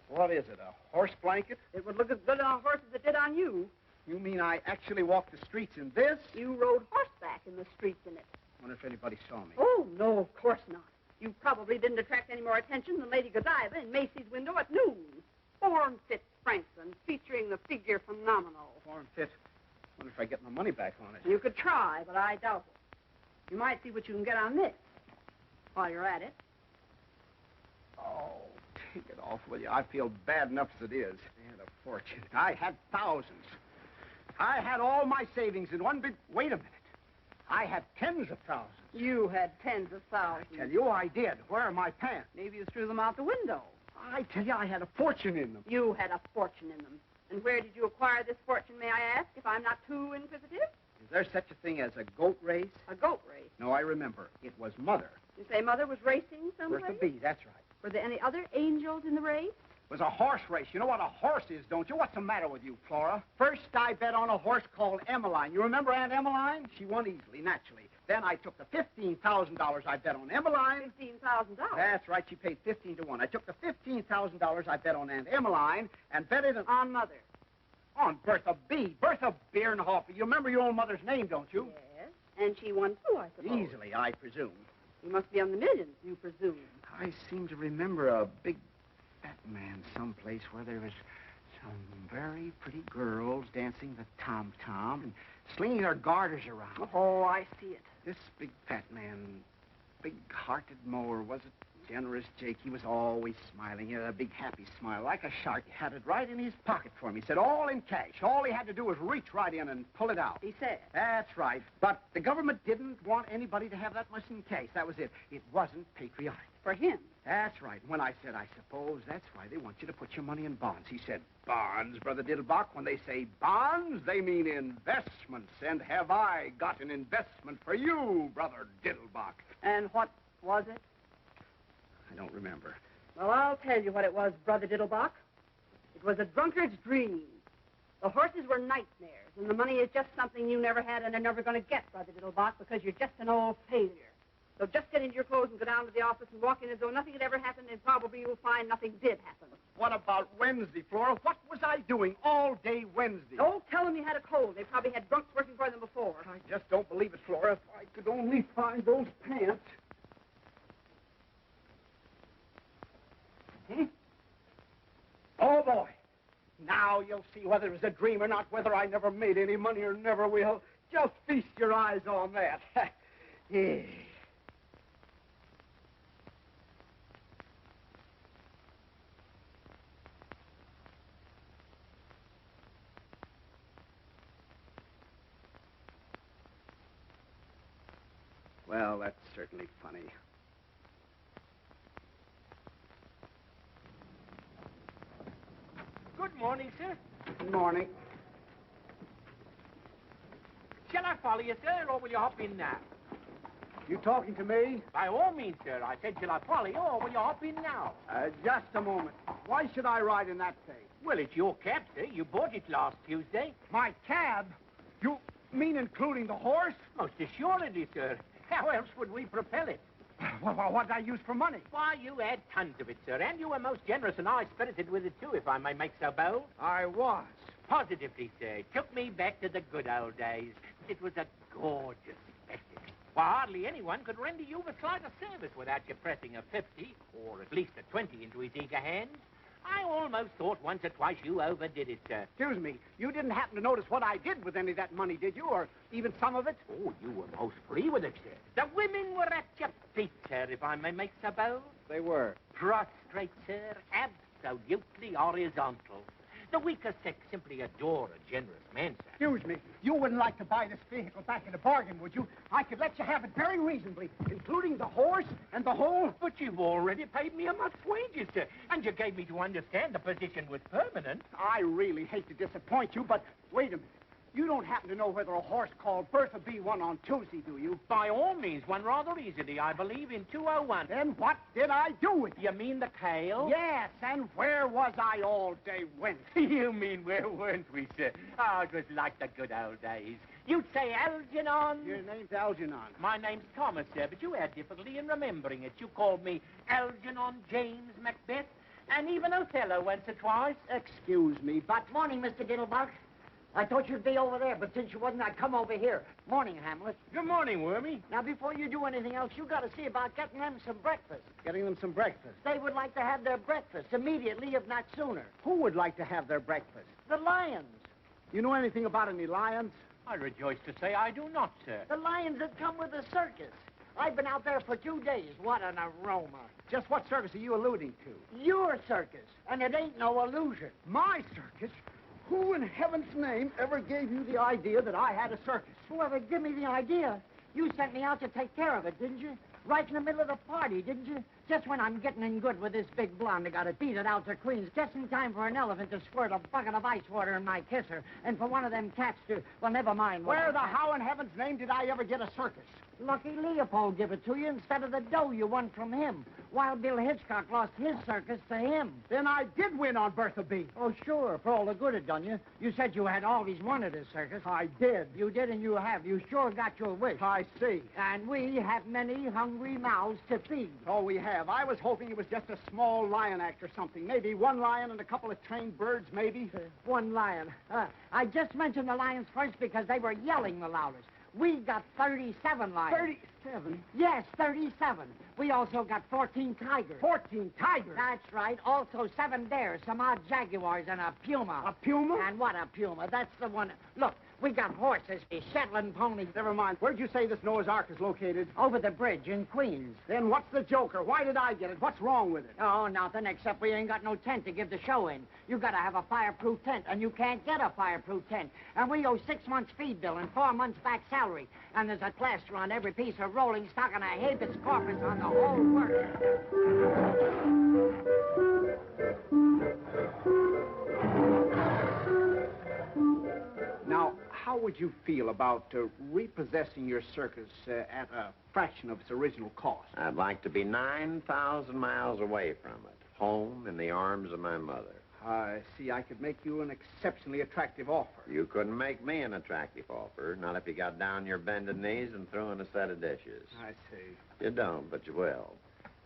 What is it, a horse blanket? It would look as good on a horse as it did on you. You mean I actually walked the streets in this? You rode horseback in the streets in it. Wonder if anybody saw me. Oh, no, of course not. You probably didn't attract any more attention than Lady Godiva in Macy's window at noon. Form-fit Franklin, featuring the figure phenomenal. Form-fit? Wonder if I get my money back on it. You could try, but I doubt it. You might see what you can get on this while you're at it. Oh, take it off, will you? I feel bad enough as it is. I had a fortune. I had thousands. I had all my savings in one big... Wait a minute. I had tens of thousands. You had tens of thousands. I tell you, I did. Where are my pants? Maybe you threw them out the window. I tell you, I had a fortune in them. You had a fortune in them. And where did you acquire this fortune, may I ask, if I'm not too inquisitive? Is there such a thing as a goat race? A goat race? No, I remember. It was Mother. You say Mother was racing someplace? Bertha B., that's right. Were there any other angels in the race? It was a horse race. You know what a horse is, don't you? What's the matter with you, Flora? First, I bet on a horse called Emmeline. You remember Aunt Emmeline? She won easily, naturally. Then I took the $15,000 I bet on Emmeline. $15,000? That's right. She paid 15 to 1. I took the $15,000 I bet on Aunt Emmeline and bet it on Mother. On Bertha B. Bertha Bierhofer. You remember your old mother's name, don't you? Yes. And she won too, I suppose. Easily, I presume. You must be on the millions, you presume. I seem to remember a big fat man someplace where there was some very pretty girls dancing the tom-tom and slinging their garters around. Oh, I see it. This big fat man, big-hearted mower, was it? Generous Jake. He was always smiling. He had a big, happy smile, like a shark. He had it right in his pocket for me. He said, all in cash. All he had to do was reach right in and pull it out. He said? That's right. But the government didn't want anybody to have that much in cash. That was it. It wasn't patriotic. For him? That's right. When I said, I suppose that's why they want you to put your money in bonds. He said, bonds, Brother Diddlebock. When they say bonds, they mean investments. And have I got an investment for you, Brother Diddlebock? And what was it? I don't remember. Well, I'll tell you what it was, Brother Diddlebock. It was a drunkard's dream. The horses were nightmares, and the money is just something you never had and are never going to get, Brother Diddlebock, because you're just an old failure. So just get into your clothes and go down to the office and walk in as though nothing had ever happened, and probably you'll find nothing did happen. What about Wednesday, Flora? What was I doing all day Wednesday? Don't tell them you had a cold. They probably had drunks working for them before. I just don't believe it, Flora. If I could only find those pants. Hmm? Oh, boy. Now you'll see whether it was a dream or not, whether I never made any money or never will. Just feast your eyes on that. Yeah. Well, that's certainly funny. Good morning, sir. Good morning. Shall I follow you, sir, or will you hop in now? You talking to me? By all means, sir. I said, shall I follow you, or will you hop in now? Just a moment. Why should I ride in that thing? Well, it's your cab, sir. You bought it last Tuesday. My cab? You mean including the horse? Most assuredly, sir. How else would we propel it? What did I use for money? Why, you had tons of it, sir, and you were most generous and high-spirited with it, too, if I may make so bold. I was. Positively, sir. It took me back to the good old days. It was a gorgeous spectacle. Why, hardly anyone could render you the slightest service without you pressing a 50, or at least a 20 into his eager hands. I almost thought once or twice you overdid it, sir. Excuse me, you didn't happen to notice what I did with any of that money, did you? Or even some of it? Oh, you were most free with it, sir. The women were at your feet, sir, if I may make so bold. They were. Prostrate, sir, absolutely horizontal. The weaker sex simply adore a generous man, sir. Excuse me, you wouldn't like to buy this vehicle back in a bargain, would you? I could let you have it very reasonably, including the horse and the whole... But you've already paid me a month's wages, sir, and you gave me to understand the position was permanent. I really hate to disappoint you, but wait a minute. You don't happen to know whether a horse called Bertha B won on Tuesday, do you? By all means, won rather easily, I believe, in 2:01. Then what did I do with it? You mean the kale? Yes, and where was I all day Wednesday? You mean where weren't we, sir? Oh, it was like the good old days. You'd say Algernon. Your name's Algernon. My name's Thomas, sir, but you had difficulty in remembering it. You called me Algernon James Macbeth, and even Othello once or twice. Excuse me, but... Morning, Mr. Diddlebock. I thought you'd be over there, but since you wasn't, I'd come over here. Morning, Hamlet. Good morning, Wormy. Now, before you do anything else, you got to see about getting them some breakfast. Getting them some breakfast. They would like to have their breakfast immediately, if not sooner. Who would like to have their breakfast? The lions. You know anything about any lions? I rejoice to say I do not, sir. The lions that come with the circus. I've been out there for 2 days. What an aroma. Just what circus are you alluding to? Your circus, and it ain't no illusion. My circus? Who in heaven's name ever gave you the idea that I had a circus? Whoever gave me the idea, you sent me out to take care of it, didn't you? Right in the middle of the party, didn't you? Just when I'm getting in good with this big blonde that got it beat it out to Queens, just in time for an elephant to squirt a bucket of ice water in my kisser, and for one of them cats to, well, never mind. Where the how in heaven's name did I ever get a circus? Lucky Leopold give it to you instead of the dough you won from him. Wild Bill Hitchcock lost his circus to him. Then I did win on Bertha B. Oh, sure, for all the good it done you. You said you had always wanted a circus. I did. You did and you have. You sure got your wish. I see. And we have many hungry mouths to feed. Oh, we have. I was hoping it was just a small lion act or something. Maybe one lion and a couple of trained birds, maybe. One lion. I just mentioned the lions first because they were yelling the loudest. We got 37 lions. 37? Yes, 37. We also got 14 tigers. 14 tigers? That's right. Also 7 bears, some odd jaguars, and a puma. A puma? And what a puma. That's the one. Look, we got horses, Shetland ponies. Never mind. Where'd you say this Noah's Ark is located? Over the bridge in Queens. Then what's the joker? Why did I get it? What's wrong with it? Oh, nothing, except we ain't got no tent to give the show in. You gotta have a fireproof tent, and you can't get a fireproof tent. And we owe 6 months feed bill and 4 months back salary. And there's a plaster on every piece of rolling stock and a habeas corpus on the whole work. Now, how would you feel about repossessing your circus at a fraction of its original cost? I'd like to be 9,000 miles away from it, home in the arms of my mother. I see. I could make you an exceptionally attractive offer. You couldn't make me an attractive offer, not if you got down your bended knees and threw in a set of dishes. I see. You don't, but you will.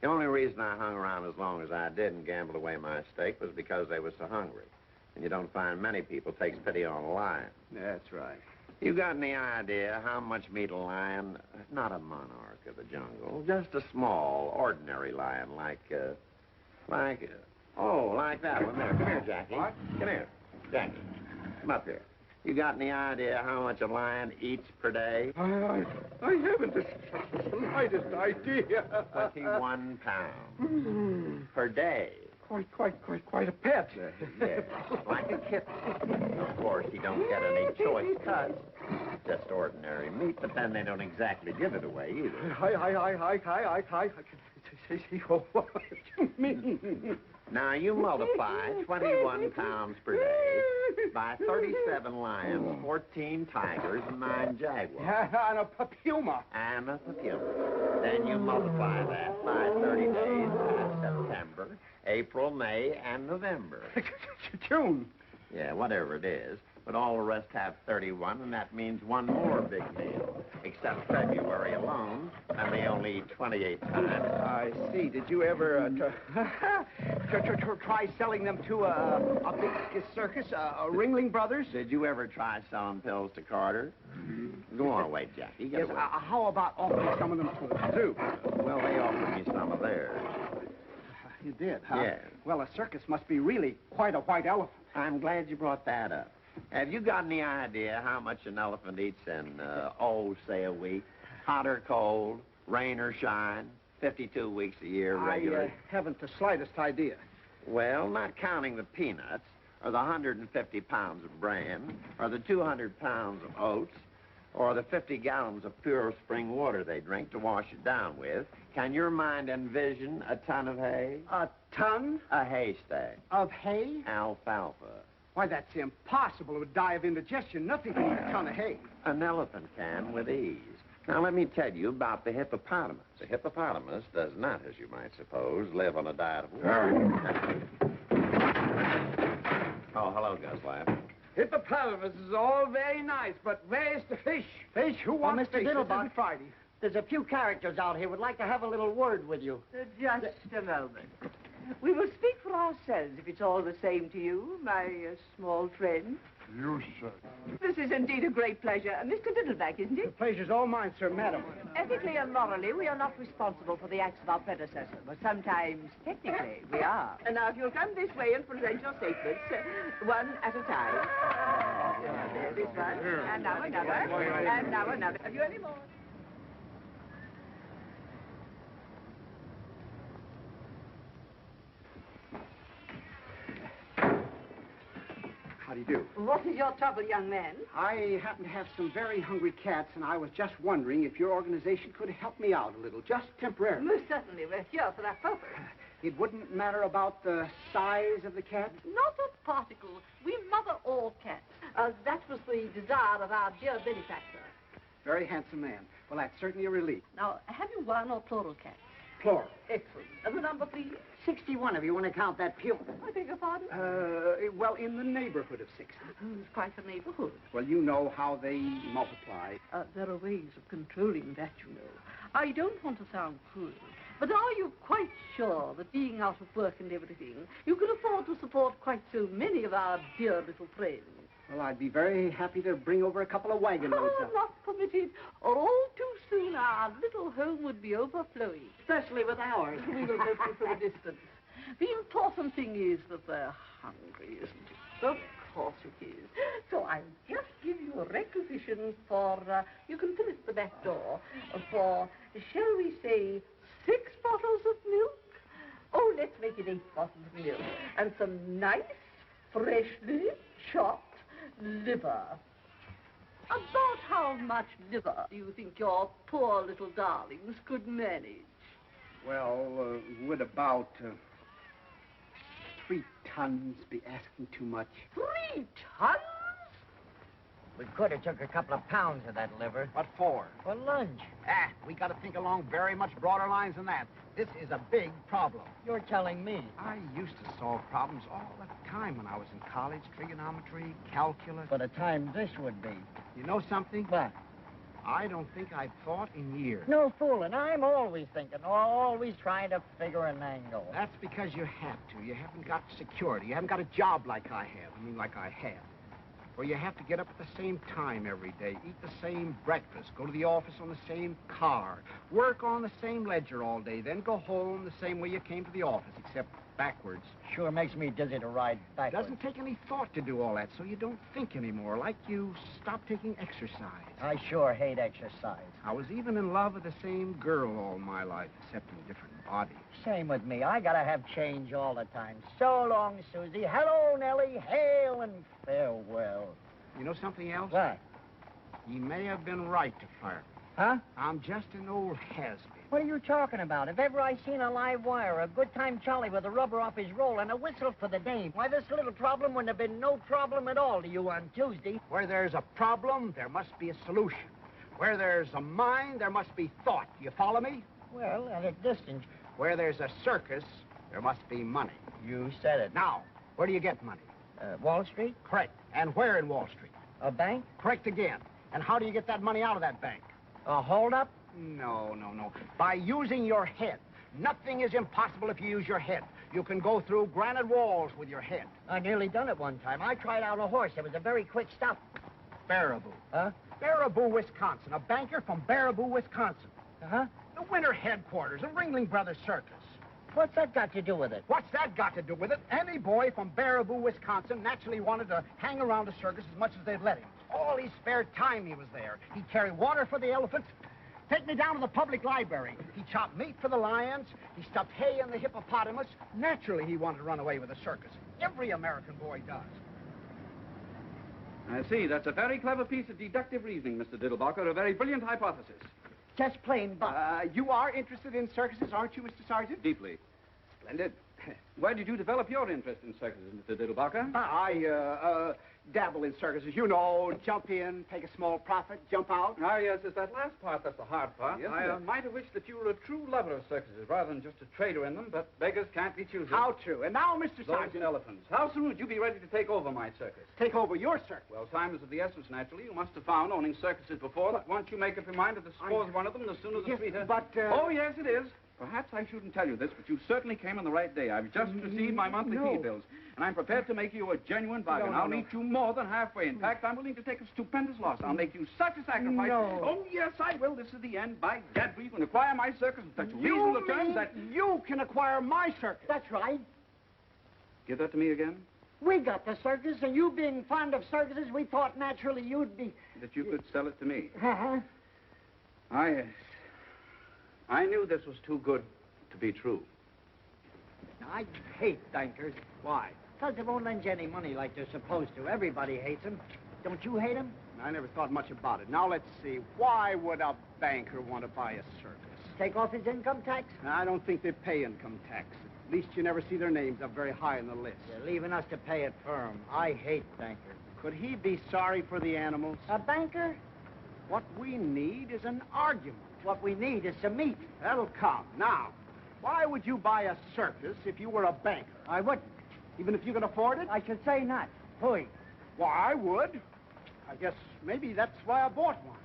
The only reason I hung around as long as I did and gambled away my stake was because they was so hungry. And you don't find many people takes pity on a lion. That's right. You got any idea how much meat a lion, not a monarch of the jungle, just a small, ordinary lion like that one there. Come here, Jackie. What? Come here, Jackie. Come up here. You got any idea how much a lion eats per day? I haven't the slightest idea. 21 pounds per day. Quite a pet. Yes, like a kitten. Of course, he don't get any choice cuts. Just ordinary meat, but then they don't exactly give it away either. What you mean? Now, you multiply 21 pounds per day by 37 lions, 14 tigers, and 9 jaguars. And a puma. And a puma. Then you multiply that by 30 days, September, April, May, and November. June. Yeah, whatever it is. But all the rest have 31, and that means one more big meal. Except February alone, and they only eat 28 times. I see. Did you ever try selling them to a big circus, Ringling Brothers? Did you ever try selling pills to Carter? Go on, wait, Jackie. Yes, how about offering some of them to the zoo? Well, they offered me some of theirs. You did, huh? Yes. Well, a circus must be really quite a white elephant. I'm glad you brought that up. Have you got any idea how much an elephant eats in, say a week? Hot or cold, rain or shine, 52 weeks a year regularly? I haven't the slightest idea. Well, not counting the peanuts, or the 150 pounds of bran, or the 200 pounds of oats, or the 50 gallons of pure spring water they drink to wash it down with, can your mind envision a ton of hay? A ton? A haystack. Of hay? Alfalfa. Why, that's impossible. It would die of indigestion. Nothing can eat a ton of hay. An elephant can with ease. Now, let me tell you about the hippopotamus. The hippopotamus does not, as you might suppose, live on a diet of water. Oh, hello, Guslav. Hippopotamus is all very nice, but where's the fish? Fish? Who wants Mr. fish? This Diddlebock. isn't Friday. There's a few characters out here would like to have a little word with you. Just a moment. We will speak for ourselves, if it's all the same to you, my small friend. You, sir. This is indeed a great pleasure. Mr. Diddleback, isn't it? The pleasure's all mine, sir, madam. Ethically and morally, we are not responsible for the acts of our predecessor, but sometimes, technically, we are. And now, if you'll come this way and present your statements, one at a time. This one, and now another, and now another. Have you any more? How do you do? What is your trouble, young man? I happen to have some very hungry cats, and I was just wondering if your organization could help me out a little, just temporarily. Most certainly. We're here for that purpose. It wouldn't matter about the size of the cat? Not a particle. We mother all cats. That was the desire of our dear benefactor. Very handsome man. Well, that's certainly a relief. Now, have you one or plural cats? Plural. Excellent. And the number, please? 61, if you want to count that pew. I beg your pardon? Well, in the neighborhood of 60. It's quite a neighborhood. Well, you know how they multiply. There are ways of controlling that, you know. I don't want to sound cruel, but are you quite sure that being out of work and everything, you can afford to support quite so many of our dear little friends? Well, I'd be very happy to bring over a couple of wagon loads of... Not permitted, or all too soon our little home would be overflowing. Especially with ours. We will help you from a distance. The important thing is that they're hungry, isn't it? Of course it is. So I'll just give you a requisition for, you can fill it at the back door, for, shall we say, 6 bottles of milk? Oh, let's make it 8 bottles of milk. And some nice, freshly chopped liver. About how much liver do you think your poor little darlings could manage? Well, would about 3 tons be asking too much? 3 tons? We could have took a couple of pounds of that liver. What for? For lunch. We got to think along very much broader lines than that. This is a big problem. You're telling me. I used to solve problems all the time when I was in college. Trigonometry, calculus. What a time this would be. You know something? What? I don't think I've thought in years. No fooling. I'm always thinking, always trying to figure an angle. That's because you have to. You haven't got security. You haven't got a job like I have. I mean, like I have. Where you have to get up at the same time every day, eat the same breakfast, go to the office on the same car, work on the same ledger all day, then go home the same way you came to the office, except backwards. Sure makes me dizzy to ride backwards. It doesn't take any thought to do all that, so you don't think anymore, like you stop taking exercise. I sure hate exercise. I was even in love with the same girl all my life, except in a different body. Same with me. I gotta have change all the time. So long, Susie. Hello, Nellie. Hail and farewell. You know something else? What? He may have been right to fire me. Huh? I'm just an old has-been. What are you talking about? If ever I seen a live wire, a good time Charlie with a rubber off his roll and a whistle for the dame, why, this little problem wouldn't have been no problem at all to you on Tuesday. Where there's a problem, there must be a solution. Where there's a mind, there must be thought. You follow me? Well, at a distance. Where there's a circus, there must be money. You said it. Now, where do you get money? Wall Street? Correct. And where in Wall Street? A bank? Correct again. And how do you get that money out of that bank? A hold-up? No. By using your head. Nothing is impossible if you use your head. You can go through granite walls with your head. I nearly done it one time. I tried out a horse. It was a very quick stop. Baraboo. Huh? Baraboo, Wisconsin. A banker from Baraboo, Wisconsin. Uh-huh. The winter headquarters of Ringling Brothers Circus. What's that got to do with it? What's that got to do with it? Any boy from Baraboo, Wisconsin naturally wanted to hang around the circus as much as they'd let him. All his spare time he was there. He'd carry water for the elephants, take me down to the public library. He chopped meat for the lions. He stuffed hay in the hippopotamus. Naturally, he wanted to run away with the circus. Every American boy does. I see. That's a very clever piece of deductive reasoning, Mr. Diddlebock, a very brilliant hypothesis. Just plain buck. You are interested in circuses, aren't you, Mr. Sergeant? Deeply. Splendid. Where did you develop your interest in circuses, Mr. Diddlebock? I dabble in circuses. You know, jump in, take a small profit, jump out. Ah, yes, it's that last part that's the hard part. Yes, I sir. might have wished that you were a true lover of circuses rather than just a trader in them, but beggars can't be choosers. How true. And now, Mr. Those Sergeant. elephants. How soon would you be ready to take over my circus? Take over your circus? Well, time is of the essence, naturally. You must have found, owning circuses before, that once you make up your mind to dispose of one of them, the sooner the Yes, sweeter. but, Oh, yes, it is. Perhaps I shouldn't tell you this, but you certainly came on the right day. I've just received my monthly fee bills, and I'm prepared to make you a genuine bargain. No, I'll no. meet you more than halfway. In fact, I'm willing to take a stupendous loss. I'll make you such a sacrifice. No. Oh, yes, I will. This is the end. By gad, you can acquire my circus in such reasonable terms that... You can acquire my circus. That's right. Give that to me again. We got the circus, and you being fond of circuses, we thought naturally you'd be... That you could sell it to me. Uh-huh. I knew this was too good to be true. I hate bankers. Why? Because they won't lend you any money like they're supposed to. Everybody hates them. Don't you hate them? I never thought much about it. Now, let's see. Why would a banker want to buy a circus? Take off his income tax? I don't think they pay income tax. At least you never see their names up very high on the list. They're leaving us to pay it for 'em. I hate bankers. Could he be sorry for the animals? A banker? What we need is an argument. What we need is some meat. That'll come. Now, why would you buy a circus if you were a banker? I wouldn't. Even if you can afford it? I should say not. Pooey. Why, I would. I guess maybe that's why I bought one.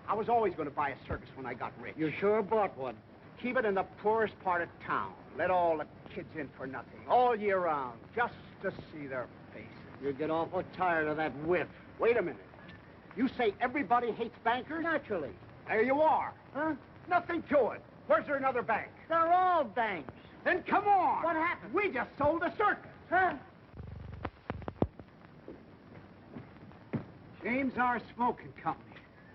I was always going to buy a circus when I got rich. You sure bought one. Keep it in the poorest part of town. Let all the kids in for nothing, all year round, just to see their faces. You'd get awful tired of that whiff. Wait a minute. You say everybody hates bankers? Naturally. There you are. Huh? Nothing to it. Where's there another bank? They're all banks. Then come on. What happened? We just sold a circus. Huh? James R. Smoking Company.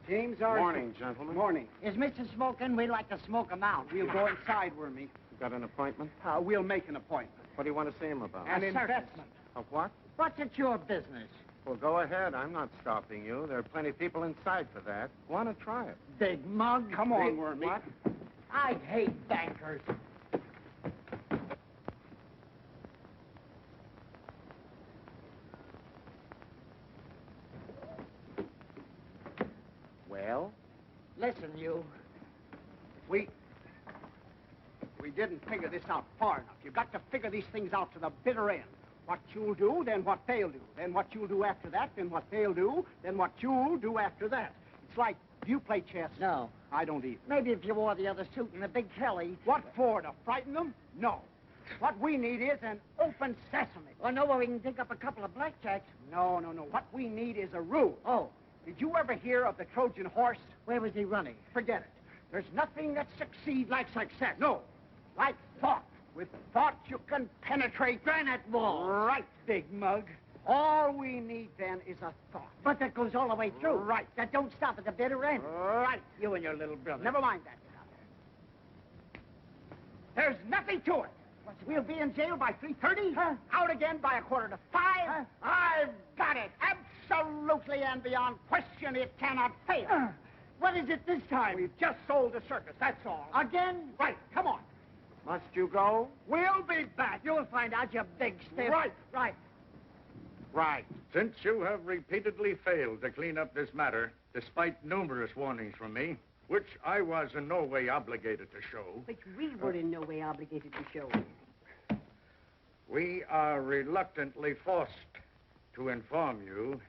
James R. Morning, gentlemen. Morning. Is Mr. Smoking? We'd like to smoke him out. We'll go inside, Wormy. You got an appointment? We'll make an appointment. What do you want to see him about? An A circus. investment. Of what? What's it your business? Well, go ahead. I'm not stopping you. There are plenty of people inside for that. Want to try it? Big mug. Come on, Wormy. What? I hate bankers. Well, Listen, you. we didn't figure this out far enough. You've got to figure these things out to the bitter end. What you'll do, then what they'll do. Then what you'll do after that, then what they'll do, then what you'll do after that. It's like, do you play chess? No. I don't either. Maybe if you wore the other suit and the big Kelly. What for, to frighten them? No. What we need is an open sesame. I know where we can dig up a couple of blackjacks. No. What we need is a rule. Oh. Did you ever hear of the Trojan horse? Where was he running? Forget it. There's nothing that succeeds like success. No. Like thought. With thought, you can penetrate granite walls. Right, Big Mug. All we need, then, is a thought. But that goes all the way through. Right. That don't stop at the bitter end. Right. You and your little brother. Never mind that. There's nothing to it. We'll be in jail by 3:30. Huh? Out again by 4:45. Huh? I've got it. Absolutely and beyond question, it cannot fail. What is it this time? We've just sold the circus, that's all. Again? Right, come on. Must you go? We'll be back. You'll find out, you big stiff. Right. Right. Since you have repeatedly failed to clean up this matter, despite numerous warnings from me, which I was in no way obligated to show, Which we were in no way obligated to show. we are reluctantly forced to inform you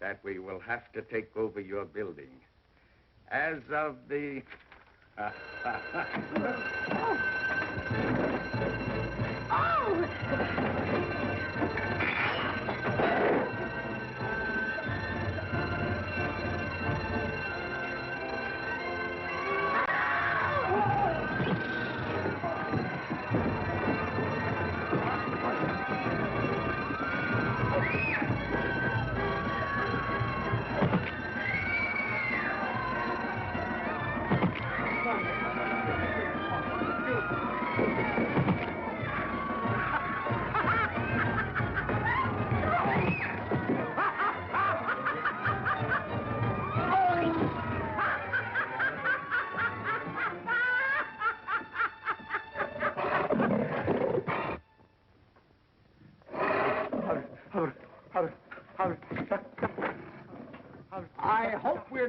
that we will have to take over your building. As of the...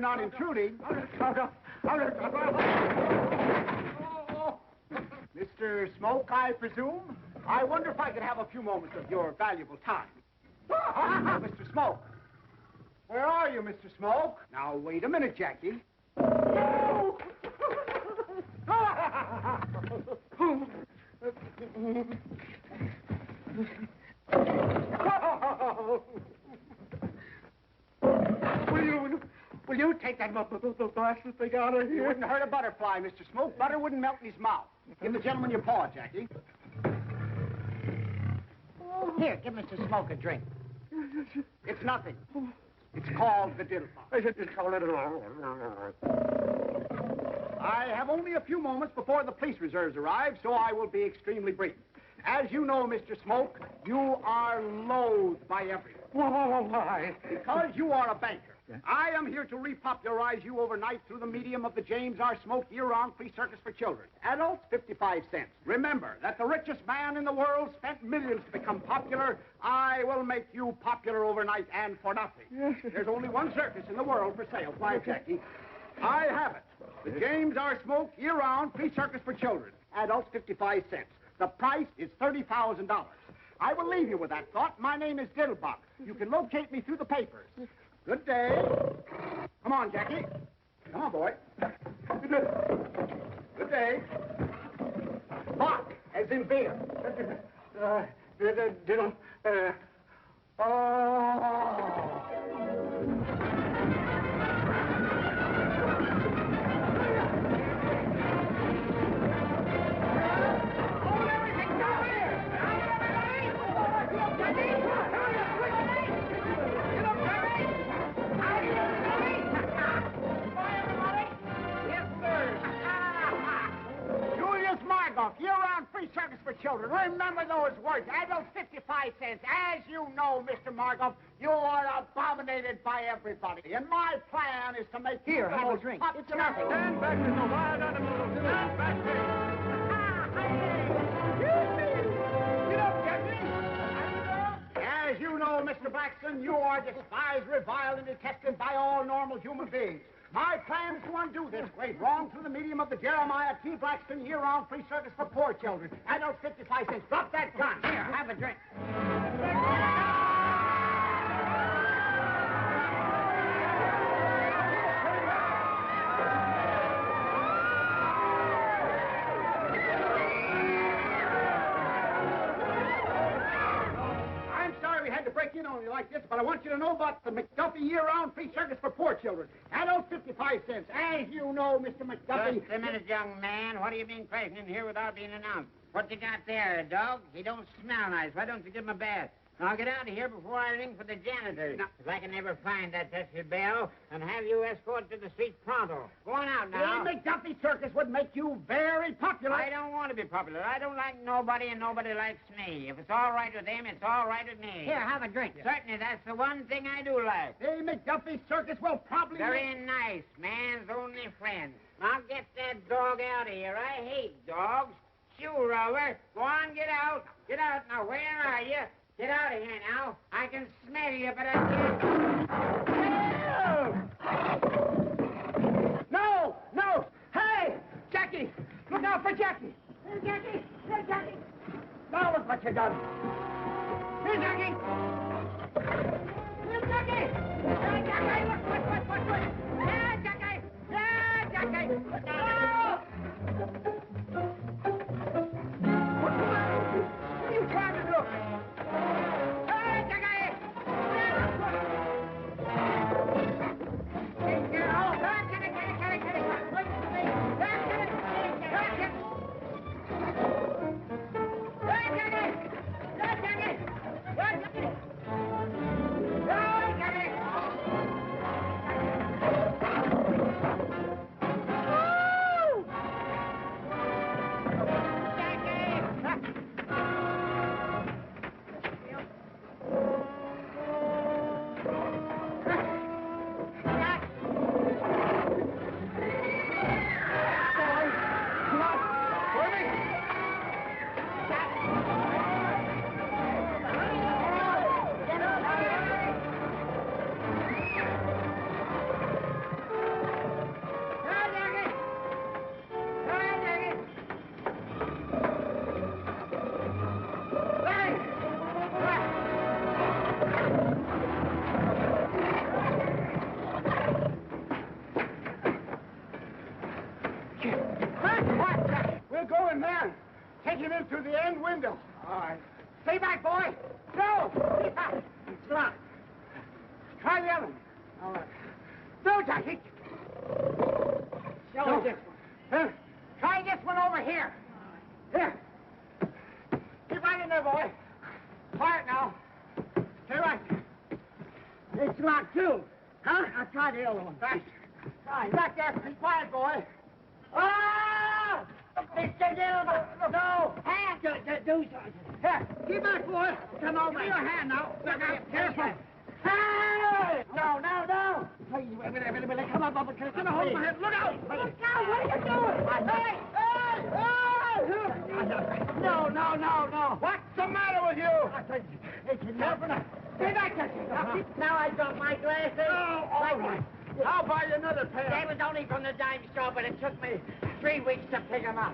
not intruding. Mr. Smoke, I presume? I wonder if I could have a few moments of your valuable time. Mr. Smoke. Where are you, Mr. Smoke? Now, wait a minute, Jackie. Will you take that blasted thing out of here? You wouldn't hurt a butterfly, Mr. Smoke. Butter wouldn't melt in his mouth. Give the gentleman your paw, Jackie. Here, give Mr. Smoke a drink. It's nothing. It's called the Diddlebock. I have only a few moments before the police reserves arrive, so I will be extremely brief. As you know, Mr. Smoke, you are loathed by everyone. Why? Because you are a banker. I am here to repopularize you overnight through the medium of the James R. Smoke year-round free circus for children. Adults, 55 cents. Remember that the richest man in the world spent millions to become popular. I will make you popular overnight and for nothing. There's only one circus in the world for sale. Why, Jackie? I have it. The James R. Smoke year-round free circus for children. Adults, 55 cents. The price is $30,000. I will leave you with that thought. My name is Diddlebock. You can locate me through the papers. Good day. Come on, Jackie. Come on, boy. Good day. Bock, as in beer. Year-round free circus for children. Remember those words. Adults, 55 cents. As you know, Mr. Margoff, you are abominated by everybody. And my plan is to make Here, have a drink. It's nothing. Stand back, there's no wild animals. Stand back, Get up, Jesse. As you know, Mr. Blackson, you are despised, reviled, and detested by all normal human beings. My plan is to undo this great wrong through the medium of the Jeremiah T. Blackson year-round free circus for poor children. Adults, 55 cents. Drop that gun. Here, have a drink. Break in on you like this, but I want you to know about the McDuffie year-round free circus for poor children. Adults, 55 cents. As you know, Mr. McDuffie... Just a minute, young man. What do you mean crashing in here without being announced? What you got there, a dog? He don't smell nice. Why don't you give him a bath? Now get out of here before I ring for the janitor. If I can never find that pesky bell, and have you escorted to the street pronto. Go on out now. The McDuffie circus would make you very popular. I don't want to be popular. I don't like nobody, and nobody likes me. If it's all right with them, it's all right with me. Here, have a drink. Certainly, that's the one thing I do like. The McDuffie circus will probably... Very nice. Man's only friend. Now get that dog out of here. I hate dogs. Shoo, Rover. Go on, get out. Get out. Now, where are you? Get out of here now. I can smell you, but I can't... No! No! Hey! Jackie! Look out for Jackie! Here, Jackie! Here, Jackie! Now look what you done! Here, Jackie! Here, Jackie! Here, Jackie! Look! Here, Jackie! Here, Jackie! No! What's the matter with you? What are you trying to do? Take him in through the end window. All right. Stay back, boy. No! It's locked. Try the other one. All right. No, Jackie. Show us this one. Try this one over here. Here. Keep right in there, boy. Quiet now. Stay right. It's locked, too. Huh? I'll try the other one. Fast. Try. Back there. Be quiet, boy. Ah! Mr. Diddlebock! No! Hand! Do something. Here. Keep back, boy. Come over. Give me your hand now. Look out. Careful. Hey! No. Please, wait. Come up. Get a hold of my head. Look out! Look out! What are you doing? Hey! No. What's the matter with you? It's careful now. Stay back, Jesse. Now I got my glasses. Oh, all right. I'll buy you another pair. They was only from the dime store, but it took me 3 weeks to pick them up.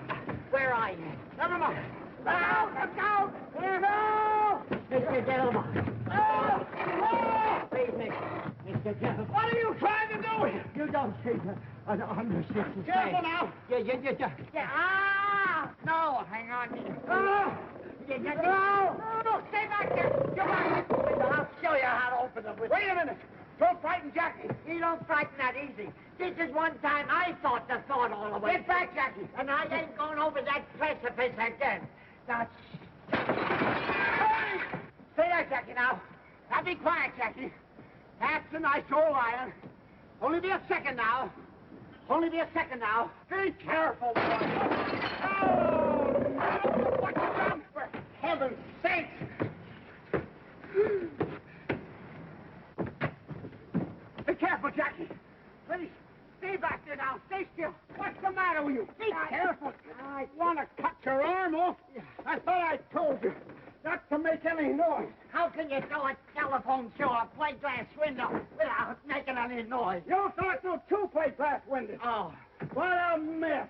Where are you? Never mind. Look out! No! Mr. Diddlebock. Please, Mr. Diddlebock. What are you trying to do here? You don't seem to understand. Careful now. Yeah. Ah! No, hang on. No, stay back there. Come on. I'll show you how to open the window. Wait a minute. Don't frighten Jackie. You don't frighten that easy. This is one time I thought the thought all the way. Get back, Jackie. And I ain't going over that precipice again. Now, hey! Stay there, Jackie, now. Now, be quiet, Jackie. That's a nice old iron. Only be a second now. Be careful, boy. Oh, what you done? For heaven's sake. Be careful, Jackie. Please, stay back there now. Stay still. What's the matter with you? Be careful. I want to cut your arm off. I thought I told you not to make any noise. How can you throw a telephone through a plate glass window without making any noise? You threw it through 2 plate glass windows. Oh, what a mess.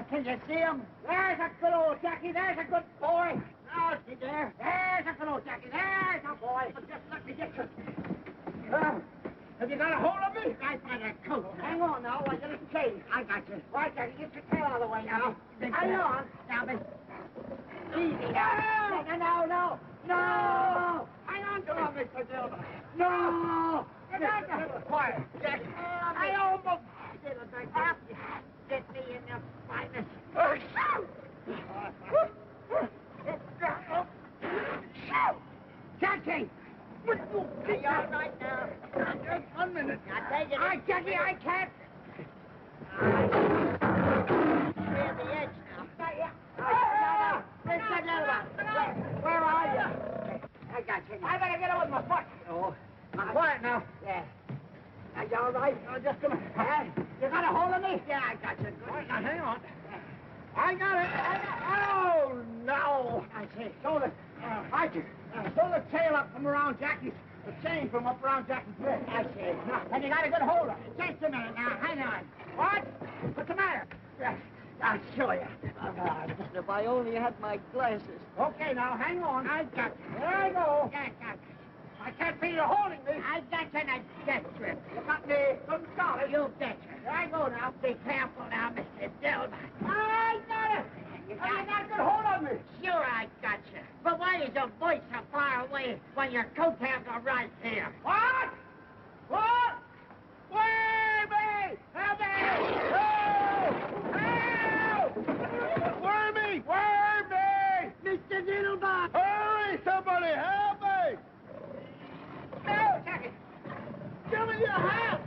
Can you see him? There's a good old Jackie. There's a good boy. Now, see there. There's a good old Jackie. There's a boy. Just let me get you. Have you got a hold of me? I got a coat. Hang on now, I get a chain. I got you. Right, Jackie, get your tail out of the way now. Hang on. Now, miss. Easy now. No. Hang on to him, Mr. Diddlebock. No. Get back. Quiet. Jackie. I almost did it like that. Get me in the finest. Jackie! Are you all right now? Just 1 minute. Now take it. All right, Jackie, I can't. Clear the edge now. Mr. Diddlebock. Where are you? I got you. I better get it with my foot. Oh. I'm quiet now. Yeah. Are you all right? Just a minute. You got a hold of me? Yeah, I got you. Good. Right, now, hang on. I got it. Oh, no. I see. Throw the tail up from around Jackie's, the chain from up around Jackie's neck. I see. Now, and you got a good hold of it. Just a minute now. Hang on. What? What's the matter? I'll show you. If I only had my glasses. Okay, now, hang on. I got you. There I go. Yeah, got you. I can't feel you holding me. I got you in a death grip. You got me good and solid. You betcha. There I go now. Be careful now, Mr. Diddlebock. I got it. You got a good hold on me. Sure, I got you. But why is your voice so far away when your coattails are right here? What? Where me? Help me! Help! Where me? Mr. Diddlebock! Hurry, somebody, help me! No, Jackie! Give me your hand!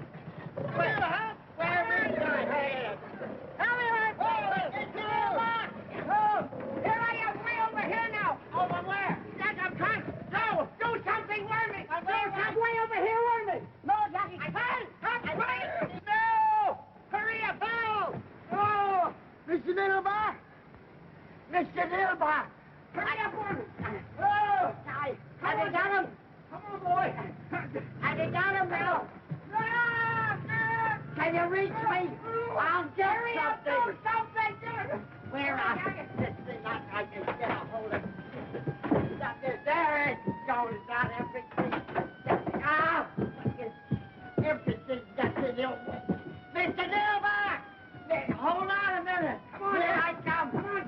Where is your hand? Help me, Mr. Diddlebock! Oh, here I am, way over here now. Over where? I'm trying. No, do something, Wormy. Way over here, Wormy. No, Jackie. No! Hurry up, Bill! Oh, Mr. Diddlebock! Mr. Diddlebock! Hurry up, Wormy! Oh, have you got him? Come on, boy. Have you got him, Bill? Can you reach me? I'll get something. Where are you? I can get a hold of it. There it goes. Not everything. Everything that's in your way. Mr. Diddlebock! Hold on a minute. Come on, here I come. Come on,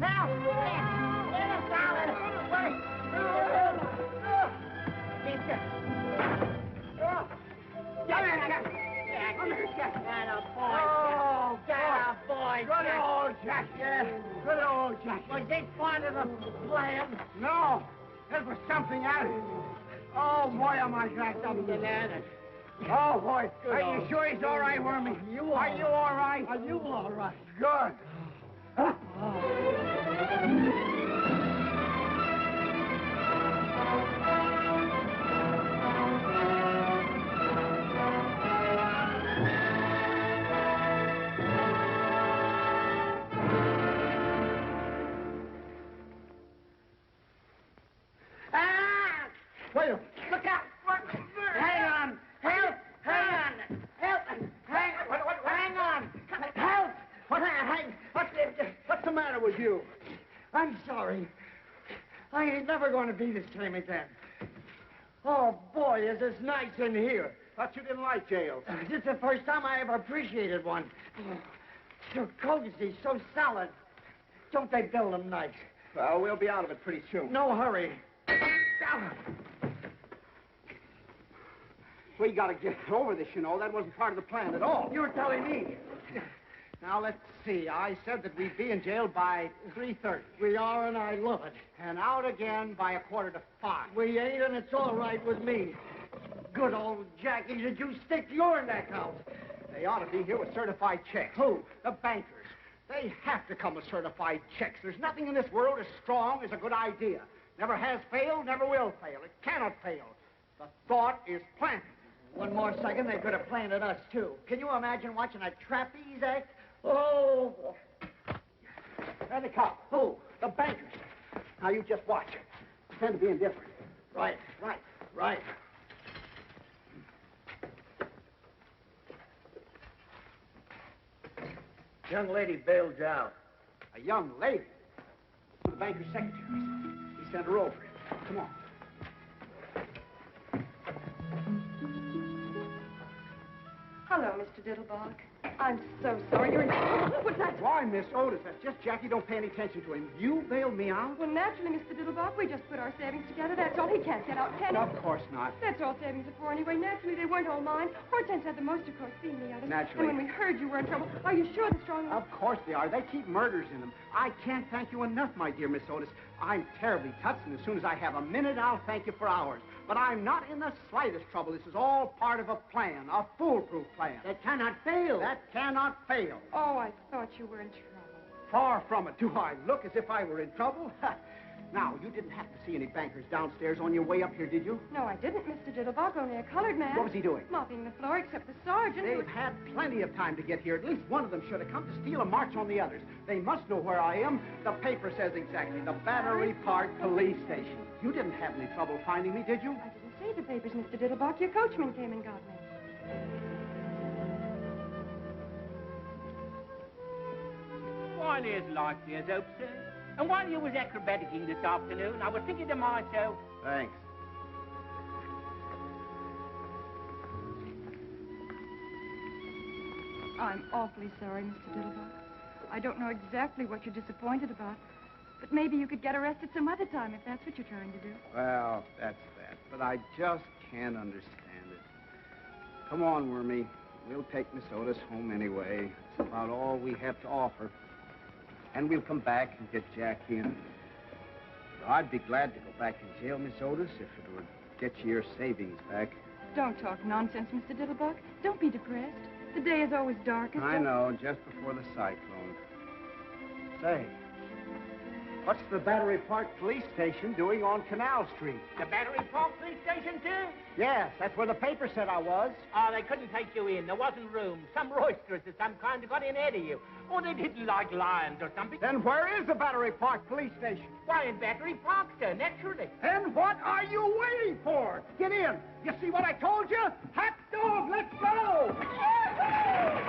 Help! Get us out of here! Wait! Good old Jack. Yeah, good old Jack. Was it part of the plan? No, there was something added. Oh, boy, am I glad something added. Oh, boy. Are you sure he's all right, Wormy? Are you all right? Are you all right? Good. Wait a minute. Look out! Hang on! Help! Hang on! Help! Hang on! Help! What's the matter with you? I'm sorry. I ain't never going to be this time again. Oh, boy, is this nice in here. Thought you didn't like jails. This is the first time I ever appreciated one. So cozy, so solid. Don't they build them nice? Well, we'll be out of it pretty soon. No hurry. We gotta get over this, you know. That wasn't part of the plan at all. You're telling me. Now, let's see. I said that we'd be in jail by 3:30. We are, and I love it. And out again by 4:45. We ain't, and it's all right with me. Good old Jackie, did you stick your neck out? They ought to be here with certified checks. Who? The bankers. They have to come with certified checks. There's nothing in this world as strong as a good idea. Never has failed, never will fail. It cannot fail. The thought is planted. One more second, they could have planted us, too. Can you imagine watching a trapeze act? Oh. There they come. Who? The bankers. Now, you just watch. Pretend to be indifferent. Right. Young lady bailed you out. A young lady. The banker's secretary. He sent her over. Come on. Hello, Mr. Diddlebock. I'm so sorry. You're in trouble. What's that? Why, Miss Otis? That's just Jackie. Don't pay any attention to him. You bailed me out? Well, naturally, Mr. Diddlebock. We just put our savings together. That's all. He can't get out, can he? Of course not. That's all savings are for anyway. Naturally, they weren't all mine. Hortense had the most, of course, being the others. Naturally. And when we heard you were in trouble, are you sure the strong... Of course they are. They keep murders in them. I can't thank you enough, my dear Miss Otis. I'm terribly touched, and as soon as I have a minute, I'll thank you for hours. But I'm not in the slightest trouble. This is all part of a plan, a foolproof plan. That cannot fail. That cannot fail. Oh, I thought you were in trouble. Far from it. Do I look as if I were in trouble? Now, you didn't happen to see any bankers downstairs on your way up here, did you? No, I didn't, Mr. Diddlebock. Only a colored man. What was he doing? Mopping the floor, except the sergeant. They've had plenty of time to get here. At least one of them should have come to steal a march on the others. They must know where I am. The paper says exactly. The Battery Park Police Station. You didn't have any trouble finding me, did you? I didn't see the papers, Mr. Diddlebock. Your coachman came and got me. Why, there's life, there's hope, sir. And while you was acrobaticking this afternoon, I was thinking to myself... Thanks. I'm awfully sorry, Mr. Diddlebock. I don't know exactly what you're disappointed about, but maybe you could get arrested some other time if that's what you're trying to do. Well, that's that. But I just can't understand it. Come on, Wormy. We'll take Miss Otis home anyway. It's about all we have to offer. And we'll come back and get Jack in. I'd be glad to go back in jail, Miss Otis, if it would get you your savings back. Don't talk nonsense, Mr. Diddlebock. Don't be depressed. The day is always darkest. I know, just before the cyclone. Say, what's the Battery Park Police Station doing on Canal Street? The Battery Park Police Station, too? Yes, that's where the paper said I was. Oh, they couldn't take you in. There wasn't room. Some roisterers of some kind got in ahead of you. Or they didn't like lions or something. Then where is the Battery Park Police Station? Why, in Battery Park, sir, naturally. And what are you waiting for? Get in. You see what I told you? Hot dog, let's go! Let's go!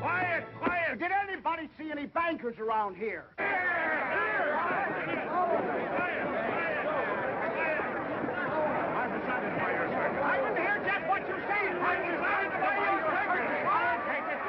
Quiet! Did anybody see any bankers around here? I didn't hear just what you said. I'm decided by your circus. I'll take it.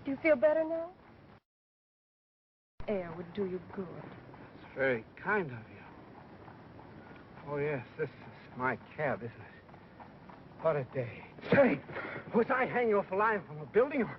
Do you feel better now? Air would do you good. It's very kind of you. Oh, yes, this is my cab, isn't it? What a day. Say, was I hanging off a line from a building, or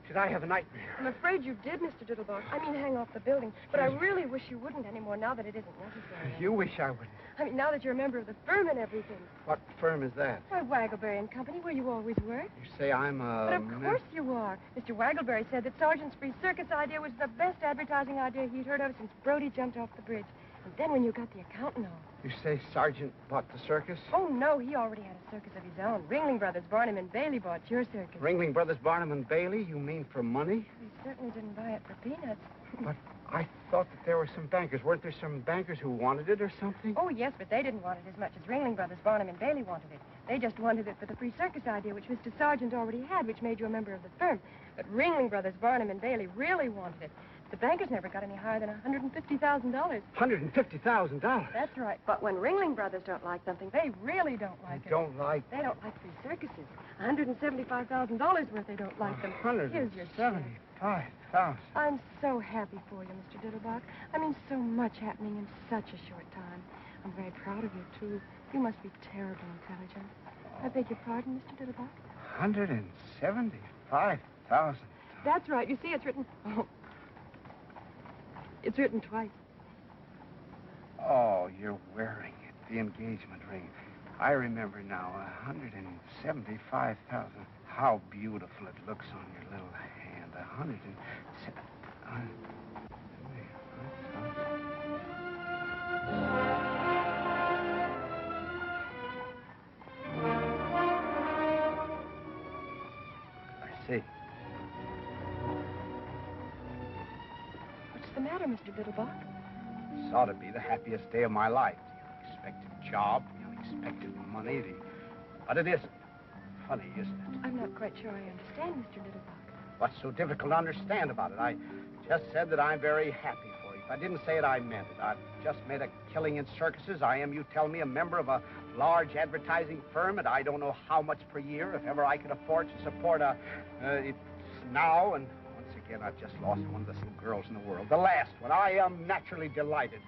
did I have a nightmare? I'm afraid you did, Mr. Diddlebock. I mean, hang off the building. But I really wish you wouldn't anymore now that it isn't necessary. You wish I wouldn't. I mean, now that you're a member of the firm and everything. What firm is that? Why, Waggleberry and Company, where you always work. You say I'm a... But of course you are. Mr. Waggleberry said that Sergeant's free circus idea was the best advertising idea he'd heard of since Brody jumped off the bridge. And then when you got the accountant on. You say Sergeant bought the circus? Oh, no, he already had a circus of his own. Ringling Brothers, Barnum and Bailey bought your circus. Ringling Brothers, Barnum and Bailey? You mean for money? He certainly didn't buy it for peanuts. But I thought that there were some bankers. Weren't there some bankers who wanted it or something? Oh, yes, but they didn't want it as much as Ringling Brothers, Barnum and Bailey wanted it. They just wanted it for the free circus idea, which Mr. Sargent already had, which made you a member of the firm. But Ringling Brothers, Barnum and Bailey really wanted it. The bankers never got any higher than $150,000. $150,000? That's right. But when Ringling Brothers don't like something, they really don't like it. Don't like... They don't like free circuses. $175,000 worth they don't like them. Here's your check. $175,000. I'm so happy for you, Mr. Diddlebock. I mean, so much happening in such a short time. I'm very proud of you, too. You must be terribly intelligent. I beg your pardon, Mr. Diddlebock? $175,000. That's right. You see, it's written... Oh. It's written twice. Oh, you're wearing it, the engagement ring. I remember now, $175,000. How beautiful it looks on your little hand. I see. What's the matter, Mr. Diddlebock? This ought to be the happiest day of my life. The unexpected job, the unexpected money, But it isn't. Funny, isn't it? I'm not quite sure I understand, Mr. Diddlebock. What's so difficult to understand about it? I just said that I'm very happy for you. If I didn't say it, I meant it. I've just made a killing in circuses. I am, you tell me, a member of a large advertising firm, and I don't know how much per year, if ever I could afford to support it's now, and once again, I've just lost one of the little girls in the world. The last one. I am naturally delighted.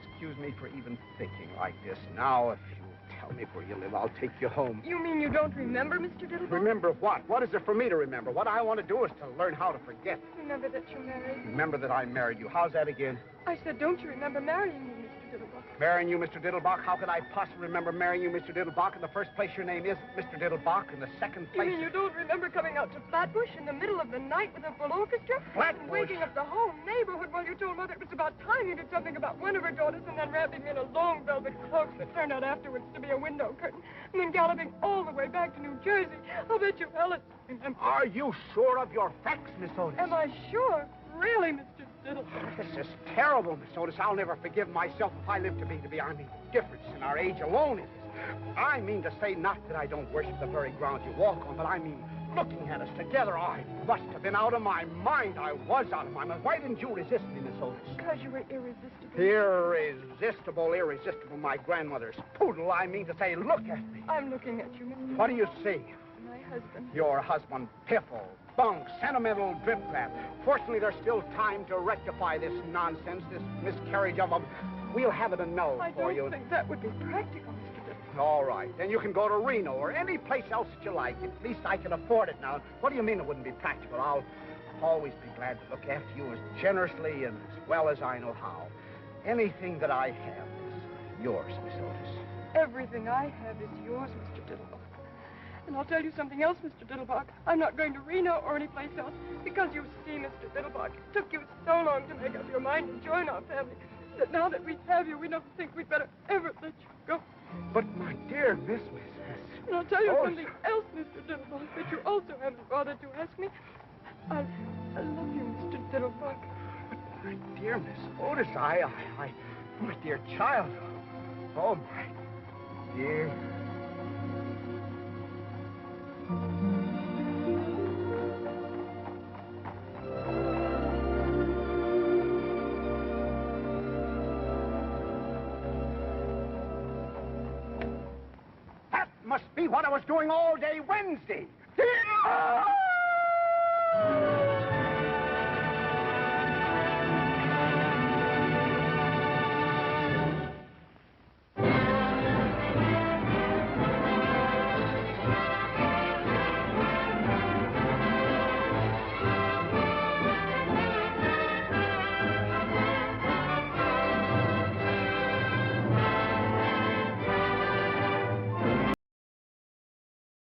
Excuse me for even thinking like this. Now, if you tell me where you live, I'll take you home. You mean you don't remember, Mr. Diddlebock? Remember what? What is there for me to remember? What I want to do is to learn how to forget. Remember that you're married? Remember that I married you. How's that again? I said, don't you remember marrying me, Mr. Diddlebock? Marrying you, Mr. Diddlebock? How could I possibly remember marrying you, Mr. Diddlebock? In the first place, your name isn't Mr. Diddlebock. In the second place... You mean you don't remember coming out to Flatbush in the middle of the night with a full orchestra? Flatbush? And waking up the whole neighborhood while you told Mother it was about time you did something about one of her daughters, and then wrapping me in a long velvet cloak that turned out afterwards to be a window curtain, and then galloping all the way back to New Jersey. I'll bet you Alice... Are you sure of your facts, Miss Otis? Am I sure? Really, Mr. Diddlebock? This is terrible, Miss Otis. I'll never forgive myself if I live to be. I mean, difference in our age alone is. I mean to say not that I don't worship the very ground you walk on, but I mean looking at us together. I must have been out of my mind. I was out of my mind. Why didn't you resist me, Miss Otis? Because you were irresistible. Irresistible, irresistible. My grandmother's poodle, I mean to say. Look at me. I'm looking at you, Mr. What do you see? My husband. Your husband, piffle, bunk, sentimental drip-crap. Fortunately, there's still time to rectify this nonsense, this miscarriage of a... We'll have it a no for you. I don't think that would be practical, Mr. Diddlebock. All right. Then you can go to Reno or any place else that you like. At least I can afford it now. What do you mean it wouldn't be practical? I'll always be glad to look after you as generously and as well as I know how. Anything that I have is yours, Miss Otis. Everything I have is yours, Mr. Diddlebock. And I'll tell you something else, Mr. Diddlebock. I'm not going to Reno or any place else because you see, Mr. Diddlebock, it took you so long to make up your mind and join our family that now that we have you, we don't think we'd better ever let you go. But, my dear Miss... And I'll tell you something else, Mr. Diddlebock, that you also haven't bothered to ask me. I love you, Mr. Diddlebock. But, my dear Miss Otis, my dear child. Oh, my dear... That must be what I was doing all day Wednesday.